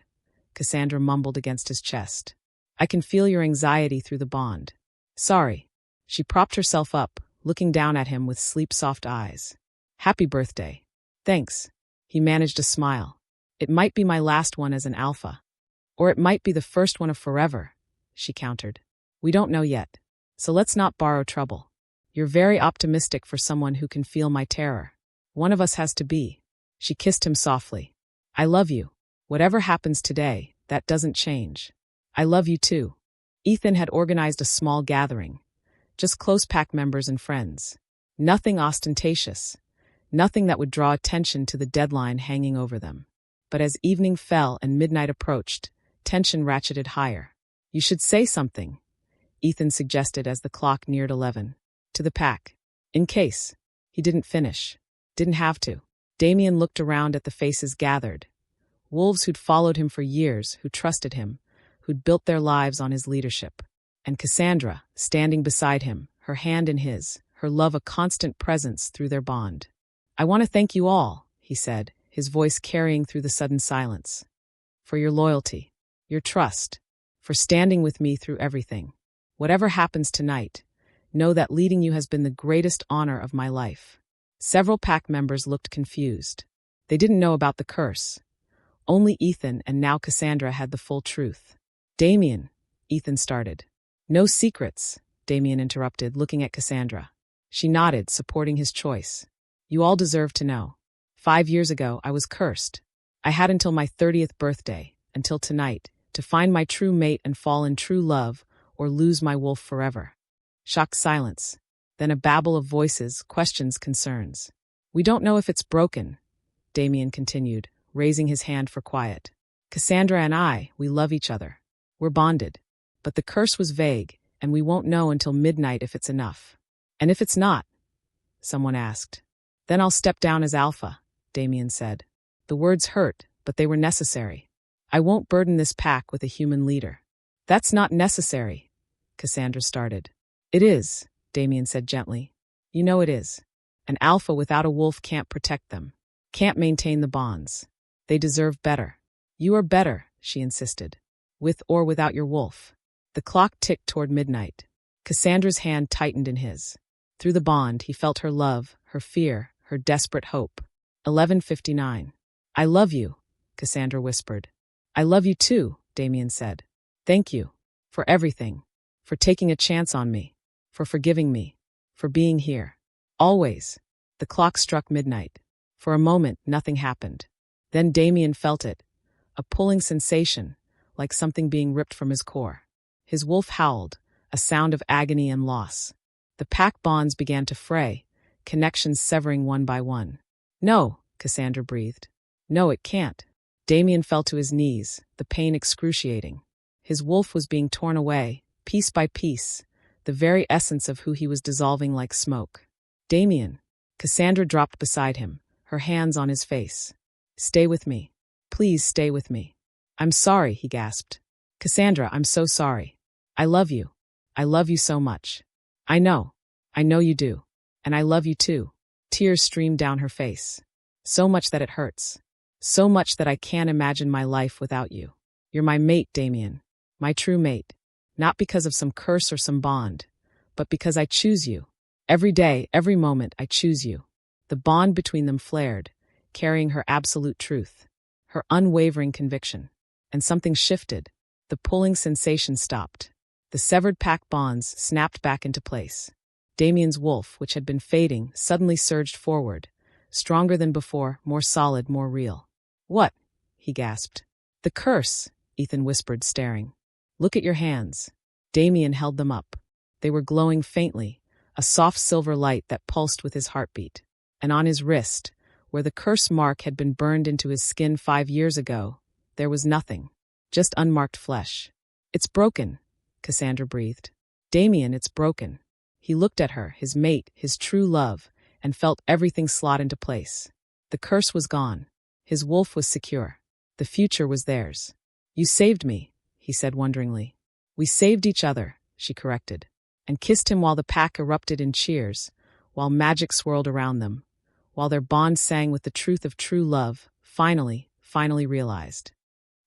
Cassandra mumbled against his chest. I can feel your anxiety through the bond. Sorry. She propped herself up, looking down at him with sleep-soft eyes. Happy birthday. Thanks. He managed a smile. It might be my last one as an alpha. Or it might be the first one of forever, she countered. We don't know yet. So let's not borrow trouble. You're very optimistic for someone who can feel my terror. One of us has to be. She kissed him softly. I love you. Whatever happens today, that doesn't change. I love you too. Ethan had organized a small gathering. Just close pack members and friends. Nothing ostentatious. Nothing that would draw attention to the deadline hanging over them. But as evening fell and midnight approached, tension ratcheted higher. You should say something, Ethan suggested as the clock neared 11. To the pack. In case. He didn't finish. Didn't have to. Damien looked around at the faces gathered. Wolves who'd followed him for years, who trusted him, who'd built their lives on his leadership. And Cassandra, standing beside him, her hand in his, her love a constant presence through their bond. I want to thank you all, he said, his voice carrying through the sudden silence. For your loyalty, your trust, for standing with me through everything. Whatever happens tonight, know that leading you has been the greatest honor of my life. Several pack members looked confused. They didn't know about the curse. Only Ethan and now Cassandra had the full truth. Damien, Ethan started. No secrets, Damien interrupted, looking at Cassandra. She nodded, supporting his choice. You all deserve to know. 5 years ago, I was cursed. I had until my 30th birthday, until tonight, to find my true mate and fall in true love, or lose my wolf forever. Shocked silence. Then a babble of voices, questions, concerns. We don't know if it's broken, Damien continued, raising his hand for quiet. Cassandra and I, we love each other. We're bonded. But the curse was vague, and we won't know until midnight if it's enough. And if it's not? Someone asked. Then I'll step down as alpha, Damien said. The words hurt, but they were necessary. I won't burden this pack with a human leader. That's not necessary, Cassandra started. It is, Damien said gently. You know it is. An alpha without a wolf can't protect them, can't maintain the bonds. They deserve better. You are better, she insisted. With or without your wolf. The clock ticked toward midnight. Cassandra's hand tightened in his. Through the bond, he felt her love, her fear, her desperate hope. 11:59. I love you, Cassandra whispered. I love you too, Damien said. Thank you. For everything. For taking a chance on me. For forgiving me. For being here. Always. The clock struck midnight. For a moment, nothing happened. Then Damien felt it. A pulling sensation, like something being ripped from his core. His wolf howled, a sound of agony and loss. The pack bonds began to fray, connections severing one by one. No, Cassandra breathed. No, it can't. Damien fell to his knees, the pain excruciating. His wolf was being torn away, piece by piece, the very essence of who he was dissolving like smoke. Damien. Cassandra dropped beside him, her hands on his face. Stay with me. Please stay with me. I'm sorry, he gasped. Cassandra, I'm so sorry. I love you. I love you so much. I know you do. And I love you too. Tears streamed down her face. So much that it hurts. So much that I can't imagine my life without you. You're my mate, Damien. My true mate. Not because of some curse or some bond, but because I choose you. Every day, every moment, I choose you. The bond between them flared, carrying her absolute truth, her unwavering conviction. And something shifted. The pulling sensation stopped. The severed pack bonds snapped back into place. Damien's wolf, which had been fading, suddenly surged forward, stronger than before, more solid, more real. What? He gasped. The curse, Ethan whispered, staring. Look at your hands. Damien held them up. They were glowing faintly, a soft silver light that pulsed with his heartbeat. And on his wrist, where the curse mark had been burned into his skin 5 years ago, there was nothing. Just unmarked flesh. "It's broken," Cassandra breathed. "Damien, it's broken." He looked at her, his mate, his true love, and felt everything slot into place. The curse was gone. His wolf was secure. The future was theirs. "You saved me," he said wonderingly. "We saved each other," she corrected, and kissed him while the pack erupted in cheers, while magic swirled around them, while their bond sang with the truth of true love, finally realized.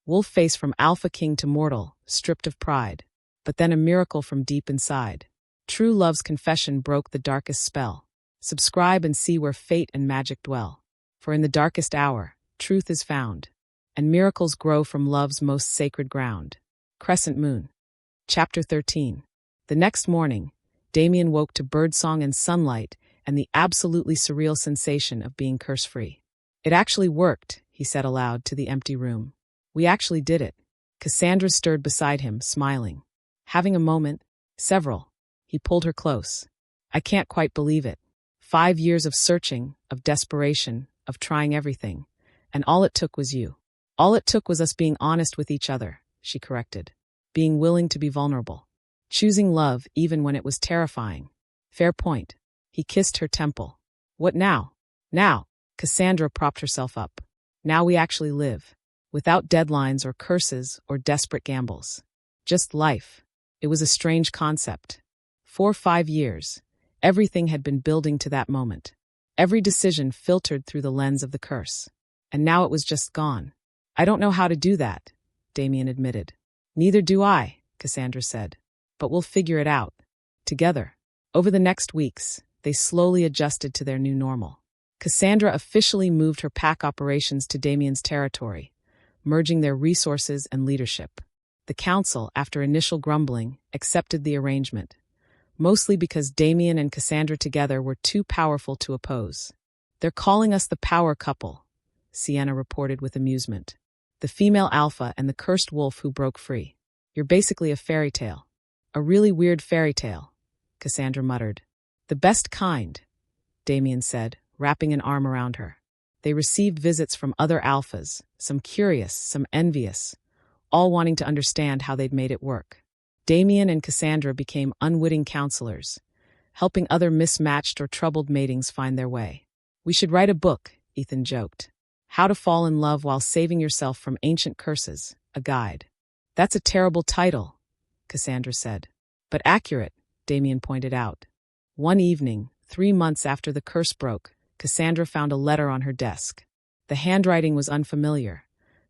Wolf face from Alpha King to mortal, stripped of pride, but then a miracle from deep inside. True love's confession broke the darkest spell. Subscribe and see where fate and magic dwell. For in the darkest hour, truth is found, and miracles grow from love's most sacred ground. Crescent Moon. Chapter 13. The next morning, Damien woke to birdsong and sunlight and the absolutely surreal sensation of being curse-free. "It actually worked," he said aloud to the empty room. "We actually did it." Cassandra stirred beside him, smiling. "Having a moment?" "Several." He pulled her close. "I can't quite believe it. 5 years of searching, of desperation, of trying everything, and all it took was you." "All it took was us being honest with each other," she corrected. "Being willing to be vulnerable. Choosing love even when it was terrifying." "Fair point." He kissed her temple. "What now?" "Now," Cassandra propped herself up. "Now we actually live. Without deadlines or curses or desperate gambles. Just life." It was a strange concept. For 5 years, everything had been building to that moment. Every decision filtered through the lens of the curse. And now it was just gone. "I don't know how to do that," Damien admitted. "Neither do I," Cassandra said. "But we'll figure it out. Together." Over the next weeks, they slowly adjusted to their new normal. Cassandra officially moved her pack operations to Damien's territory, merging their resources and leadership. The council, after initial grumbling, accepted the arrangement, mostly because Damien and Cassandra together were too powerful to oppose. "They're calling us the power couple," Sienna reported with amusement. "The female alpha and the cursed wolf who broke free. You're basically a fairy tale." "A really weird fairy tale," Cassandra muttered. "The best kind," Damien said, wrapping an arm around her. They received visits from other alphas, some curious, some envious, all wanting to understand how they'd made it work. Damien and Cassandra became unwitting counselors, helping other mismatched or troubled matings find their way. "We should write a book," Ethan joked. "How to Fall in Love While Saving Yourself from Ancient Curses, a Guide." "That's a terrible title," Cassandra said. "But accurate," Damien pointed out. One evening, 3 months after the curse broke, Cassandra found a letter on her desk. The handwriting was unfamiliar,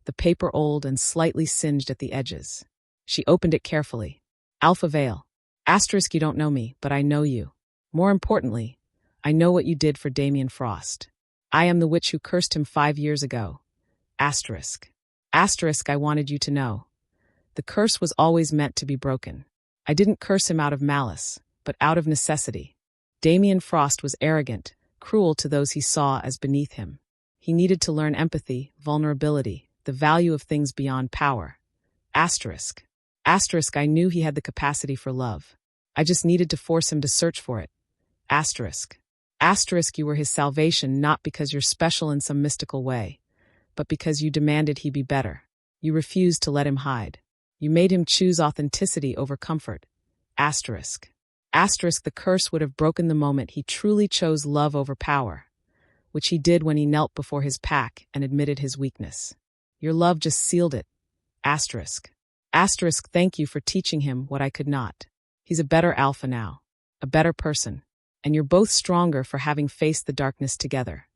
the paper old and slightly singed at the edges. She opened it carefully. "Alpha Vale. Asterisk, you don't know me, but I know you. More importantly, I know what you did for Damien Frost. I am the witch who cursed him 5 years ago. Asterisk. Asterisk, I wanted you to know. The curse was always meant to be broken. I didn't curse him out of malice, but out of necessity. Damien Frost was arrogant, cruel to those he saw as beneath him. He needed to learn empathy, vulnerability, the value of things beyond power. Asterisk. Asterisk, I knew he had the capacity for love. I just needed to force him to search for it. Asterisk. Asterisk, you were his salvation not because you're special in some mystical way, but because you demanded he be better. You refused to let him hide. You made him choose authenticity over comfort. Asterisk. Asterisk, the curse would have broken the moment he truly chose love over power, which he did when he knelt before his pack and admitted his weakness. Your love just sealed it. Asterisk. Asterisk, thank you for teaching him what I could not. He's a better alpha now, a better person, and you're both stronger for having faced the darkness together.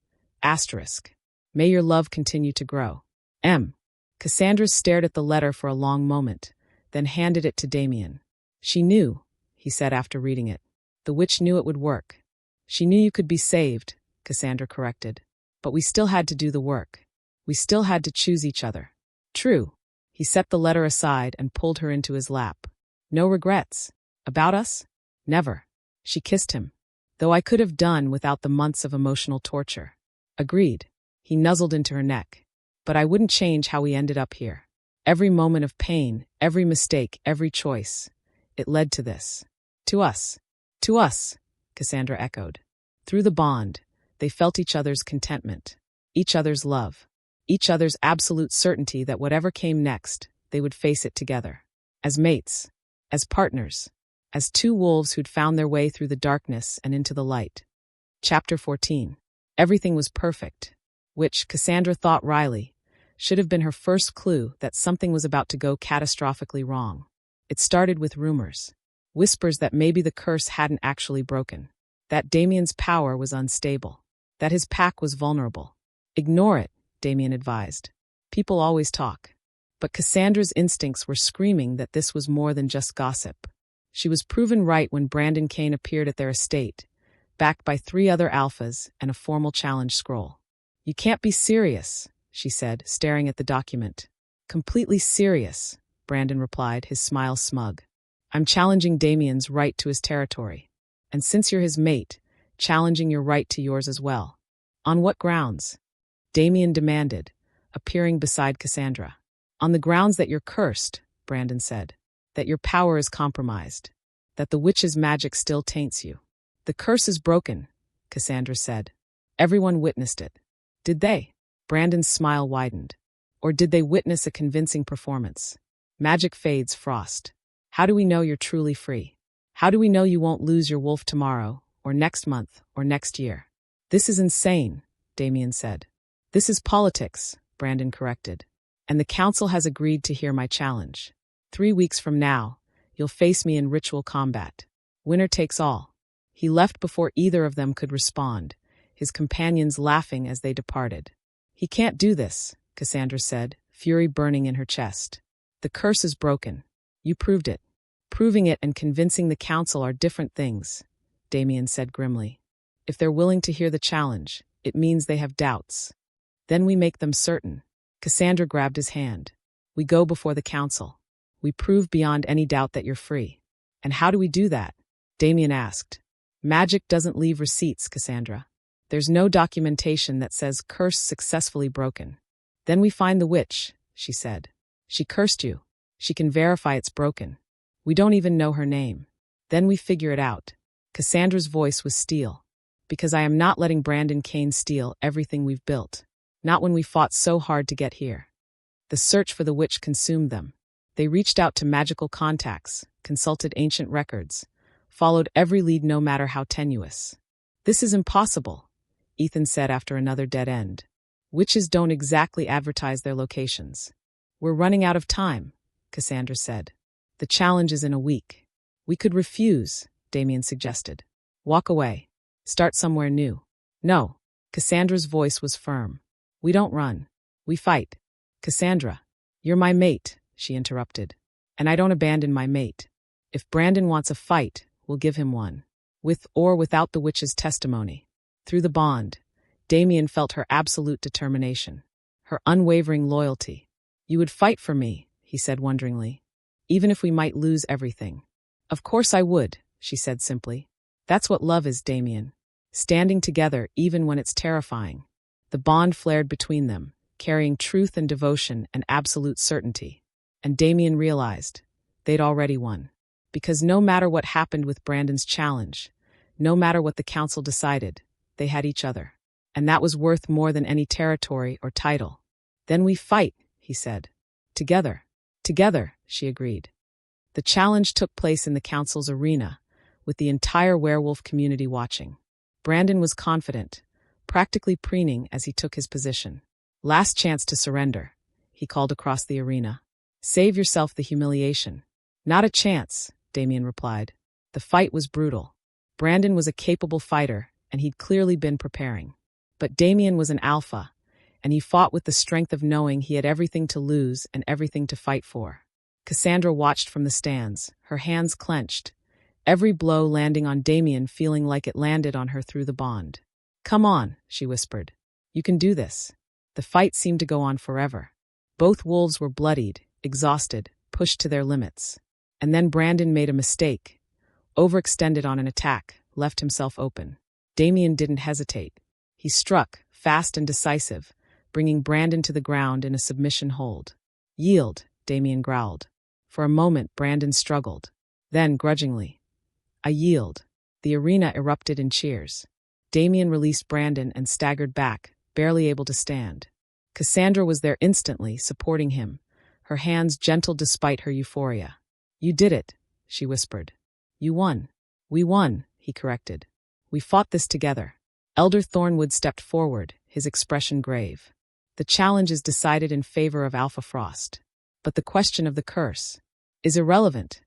Asterisk. May your love continue to grow. M. Cassandra stared at the letter for a long moment, then handed it to Damien. She knew, he said after reading it. The witch knew it would work. She knew you could be saved, Cassandra corrected. But we still had to do the work. We still had to choose each other. True. He set the letter aside and pulled her into his lap. No regrets. About us? Never. She kissed him. Though I could have done without the months of emotional torture. Agreed. He nuzzled into her neck. But I wouldn't change how we ended up here. Every moment of pain, every mistake, every choice. It led to this. To us. To us, Cassandra echoed. Through the bond, they felt each other's contentment, each other's love, each other's absolute certainty that whatever came next, they would face it together. As mates, as partners, as two wolves who'd found their way through the darkness and into the light. Chapter 14. Everything was perfect, which, Cassandra thought wryly, should have been her first clue that something was about to go catastrophically wrong. It started with rumors. Whispers that maybe the curse hadn't actually broken. That Damien's power was unstable. That his pack was vulnerable. Ignore it, Damien advised. People always talk. But Cassandra's instincts were screaming that this was more than just gossip. She was proven right when Brandon Kane appeared at their estate, backed by 3 other alphas and a formal challenge scroll. You can't be serious, she said, staring at the document. Completely serious, Brandon replied, his smile smug. I'm challenging Damien's right to his territory. And since you're his mate, challenging your right to yours as well. On what grounds? Damien demanded, appearing beside Cassandra. On the grounds that you're cursed, Brandon said. That your power is compromised. That the witch's magic still taints you. The curse is broken, Cassandra said. Everyone witnessed it. Did they? Brandon's smile widened. Or did they witness a convincing performance? Magic fades, Frost. How do we know you're truly free? How do we know you won't lose your wolf tomorrow, or next month, or next year? This is insane, Damien said. This is politics, Brandon corrected. And the council has agreed to hear my challenge. 3 weeks from now, you'll face me in ritual combat. Winner takes all. He left before either of them could respond, his companions laughing as they departed. He can't do this, Cassandra said, fury burning in her chest. The curse is broken. You proved it. Proving it and convincing the council are different things, Damien said grimly. If they're willing to hear the challenge, it means they have doubts. Then we make them certain. Cassandra grabbed his hand. We go before the council. We prove beyond any doubt that you're free. And how do we do that? Damien asked. Magic doesn't leave receipts, Cassandra. There's no documentation that says curse successfully broken. Then we find the witch, she said. She cursed you. She can verify it's broken. We don't even know her name. Then we figure it out. Cassandra's voice was steel. Because I am not letting Brandon Kane steal everything we've built. Not when we fought so hard to get here. The search for the witch consumed them. They reached out to magical contacts, consulted ancient records, followed every lead no matter how tenuous. This is impossible, Ethan said after another dead end. Witches don't exactly advertise their locations. We're running out of time, Cassandra said. The challenge is in a week. We could refuse, Damien suggested. Walk away. Start somewhere new. No. Cassandra's voice was firm. We don't run. We fight. Cassandra, you're my mate, she interrupted. And I don't abandon my mate. If Brandon wants a fight, we'll give him one. With or without the witch's testimony. Through the bond, Damien felt her absolute determination. Her unwavering loyalty. You would fight for me, he said wonderingly. Even if we might lose everything. Of course I would, she said simply. That's what love is, Damien. Standing together even when it's terrifying. The bond flared between them, carrying truth and devotion and absolute certainty. And Damien realized they'd already won. Because no matter what happened with Brandon's challenge, no matter what the council decided, they had each other. And that was worth more than any territory or title. Then we fight, he said. Together. Together, she agreed. The challenge took place in the council's arena, with the entire werewolf community watching. Brandon was confident, practically preening as he took his position. Last chance to surrender, he called across the arena. Save yourself the humiliation. Not a chance, Damien replied. The fight was brutal. Brandon was a capable fighter, and he'd clearly been preparing. But Damien was an alpha, and he fought with the strength of knowing he had everything to lose and everything to fight for. Cassandra watched from the stands, her hands clenched, every blow landing on Damien feeling like it landed on her through the bond. Come on, she whispered. You can do this. The fight seemed to go on forever. Both wolves were bloodied, exhausted, pushed to their limits. And then Brandon made a mistake. Overextended on an attack, left himself open. Damien didn't hesitate. He struck, fast and decisive, bringing Brandon to the ground in a submission hold. Yield, Damien growled. For a moment, Brandon struggled. Then, grudgingly, I yield. The arena erupted in cheers. Damien released Brandon and staggered back, barely able to stand. Cassandra was there instantly, supporting him, her hands gentle despite her euphoria. You did it, she whispered. You won. We won, he corrected. We fought this together. Elder Thornwood stepped forward, his expression grave. The challenge is decided in favor of Alpha Frost. But the question of the curse is irrelevant,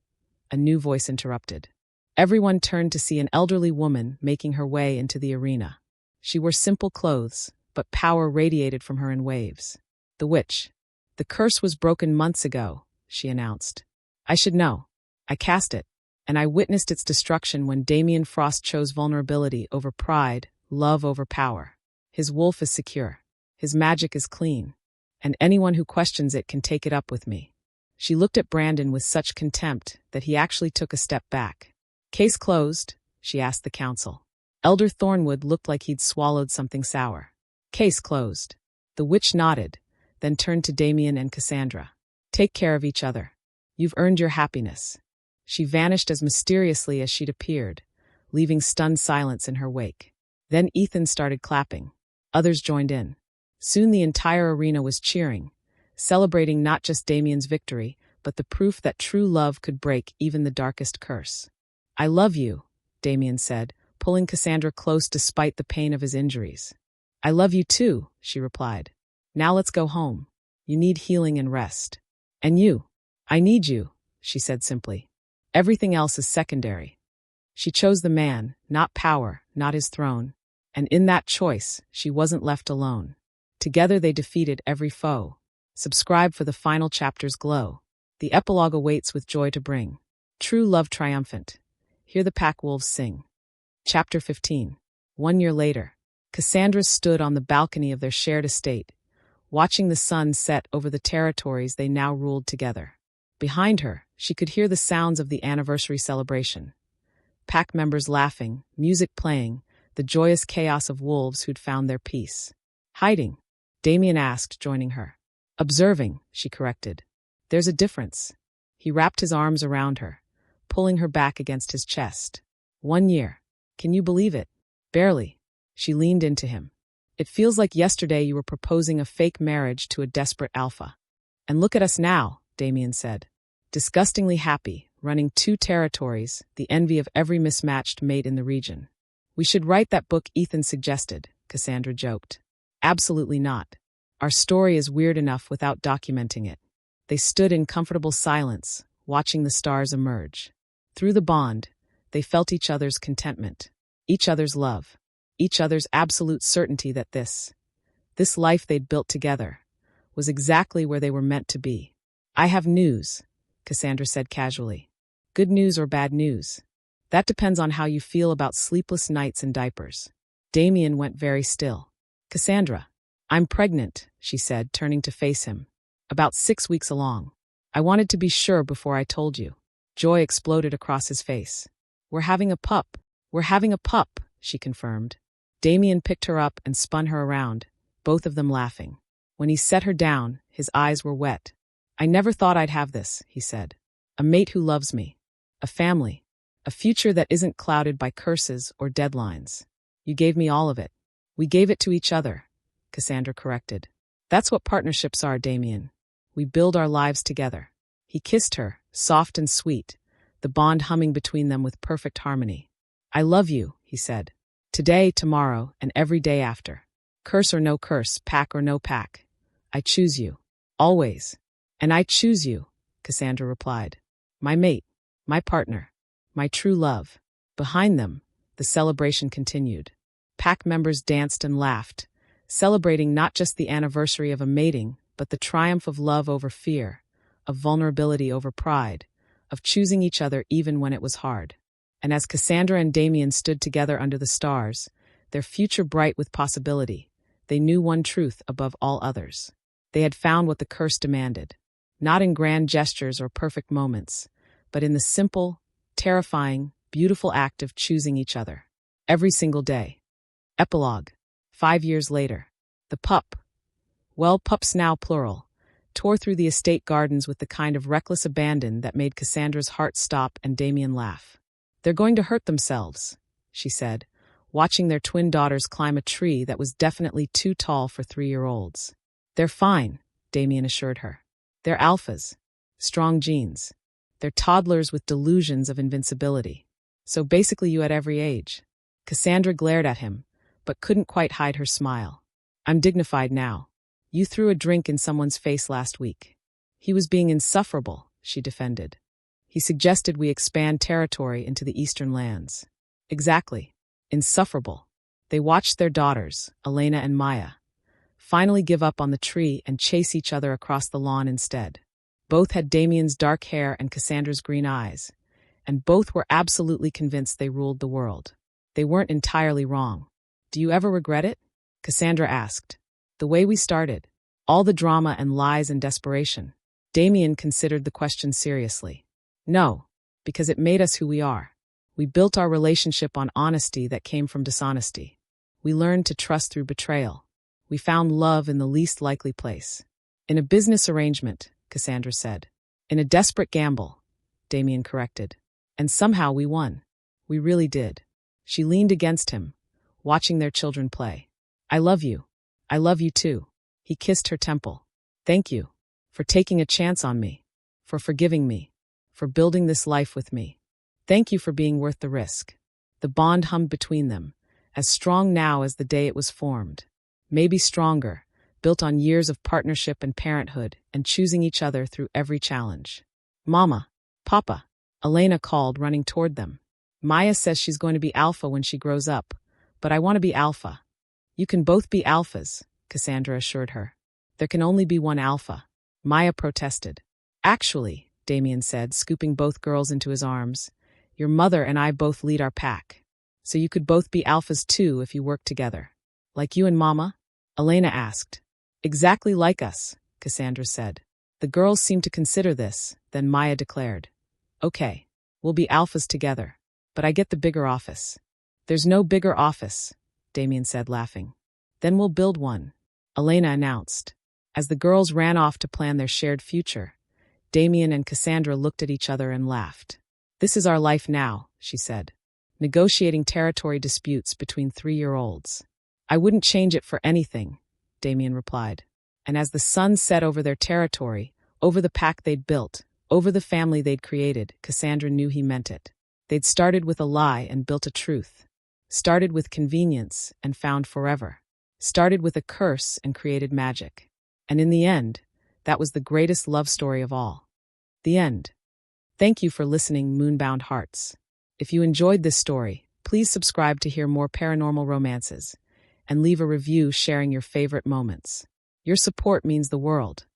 a new voice interrupted. Everyone turned to see an elderly woman making her way into the arena. She wore simple clothes, but power radiated from her in waves. The witch. The curse was broken months ago, she announced. I should know. I cast it, and I witnessed its destruction when Damien Frost chose vulnerability over pride, love over power. His wolf is secure. His magic is clean. And anyone who questions it can take it up with me. She looked at Brandon with such contempt that he actually took a step back. Case closed, she asked the council. Elder Thornwood looked like he'd swallowed something sour. Case closed. The witch nodded, then turned to Damien and Cassandra. Take care of each other. You've earned your happiness. She vanished as mysteriously as she'd appeared, leaving stunned silence in her wake. Then Ethan started clapping. Others joined in. Soon the entire arena was cheering, celebrating not just Damien's victory, but the proof that true love could break even the darkest curse. I love you, Damien said, pulling Cassandra close despite the pain of his injuries. I love you too, she replied. Now let's go home. You need healing and rest. And you. I need you, she said simply. Everything else is secondary. She chose the man, not power, not his throne. And in that choice, she wasn't left alone. Together they defeated every foe. Subscribe for the final chapter's glow. The epilogue awaits with joy to bring. True love triumphant. Hear the pack wolves sing. Chapter 15. 1 year later, Cassandra stood on the balcony of their shared estate, watching the sun set over the territories they now ruled together. Behind her, she could hear the sounds of the anniversary celebration. Pack members laughing, music playing, the joyous chaos of wolves who'd found their peace. Hiding? Damien asked, joining her. Observing, she corrected. There's a difference. He wrapped his arms around her, pulling her back against his chest. 1 year. Can you believe it? Barely. She leaned into him. It feels like yesterday you were proposing a fake marriage to a desperate alpha. And look at us now, Damien said. Disgustingly happy, running 2 territories, the envy of every mismatched mate in the region. We should write that book Ethan suggested, Cassandra joked. Absolutely not. Our story is weird enough without documenting it. They stood in comfortable silence, watching the stars emerge. Through the bond, they felt each other's contentment, each other's love, each other's absolute certainty that this life they'd built together, was exactly where they were meant to be. I have news, Cassandra said casually. Good news or bad news? That depends on how you feel about sleepless nights and diapers. Damien went very still. Cassandra, I'm pregnant, she said, turning to face him. About 6 weeks along. I wanted to be sure before I told you. Joy exploded across his face. We're having a pup. We're having a pup, she confirmed. Damien picked her up and spun her around, both of them laughing. When he set her down, his eyes were wet. I never thought I'd have this, he said. A mate who loves me. A family. A future that isn't clouded by curses or deadlines. You gave me all of it. We gave it to each other, Cassandra corrected. That's what partnerships are, Damien. We build our lives together. He kissed her, soft and sweet, the bond humming between them with perfect harmony. I love you, he said. Today, tomorrow, and every day after. Curse or no curse, pack or no pack. I choose you. Always. And I choose you, Cassandra replied. My mate. My partner. My true love. Behind them, the celebration continued. Pack members danced and laughed, celebrating not just the anniversary of a mating, but the triumph of love over fear, of vulnerability over pride, of choosing each other even when it was hard. And as Cassandra and Damien stood together under the stars, their future bright with possibility, they knew one truth above all others. They had found what the curse demanded, not in grand gestures or perfect moments, but in the simple, terrifying, beautiful act of choosing each other. Every single day. Epilogue. 5 years later. The pup. Well, pups now plural. tore through the estate gardens with the kind of reckless abandon that made Cassandra's heart stop and Damien laugh. "They're going to hurt themselves," she said, watching their twin daughters climb a tree that was definitely too tall for 3-year-olds. "They're fine," Damien assured her. "They're alphas. Strong genes. They're toddlers with delusions of invincibility. So basically you at every age." Cassandra glared at him, but couldn't quite hide her smile. "I'm dignified now. You threw a drink in someone's face last week." "He was being insufferable," she defended. "He suggested we expand territory into the eastern lands." "Exactly. Insufferable." They watched their daughters, Elena and Maya, finally give up on the tree and chase each other across the lawn instead. Both had Damien's dark hair and Cassandra's green eyes, and both were absolutely convinced they ruled the world. They weren't entirely wrong. "Do you ever regret it?" Cassandra asked. "The way we started. All the drama and lies and desperation." Damien considered the question seriously. "No, because it made us who we are. We built our relationship on honesty that came from dishonesty. We learned to trust through betrayal. We found love in the least likely place. In a business arrangement," Cassandra said. "In a desperate gamble," Damien corrected. "And somehow we won. We really did." She leaned against him, watching their children play. "I love you. I love you too." He kissed her temple. "Thank you. For taking a chance on me. For forgiving me. For building this life with me. Thank you for being worth the risk." The bond hummed between them, as strong now as the day it was formed. Maybe stronger, built on years of partnership and parenthood and choosing each other through every challenge. "Mama, Papa," Elena called, running toward them. "Maya says she's going to be alpha when she grows up, but I want to be alpha." "You can both be alphas," Cassandra assured her. "There can only be one alpha," Maya protested. "Actually," Damien said, scooping both girls into his arms, "your mother and I both lead our pack. So you could both be alphas too if you work together." "Like you and Mama?" Elena asked. "Exactly like us," Cassandra said. The girls seemed to consider this, then Maya declared. "Okay, we'll be alphas together, but I get the bigger office." "There's no bigger office," Damien said, laughing. "Then we'll build one," Elena announced. As the girls ran off to plan their shared future, Damien and Cassandra looked at each other and laughed. "This is our life now," she said. "Negotiating territory disputes between 3-year-olds. "I wouldn't change it for anything," Damien replied. And as the sun set over their territory, over the pack they'd built, over the family they'd created, Cassandra knew he meant it. They'd started with a lie and built a truth. Started with convenience and found forever. Started with a curse and created magic. And in the end, that was the greatest love story of all. The end. Thank you for listening, Moonbound Hearts. If you enjoyed this story, please subscribe to hear more paranormal romances, and leave a review sharing your favorite moments. Your support means the world.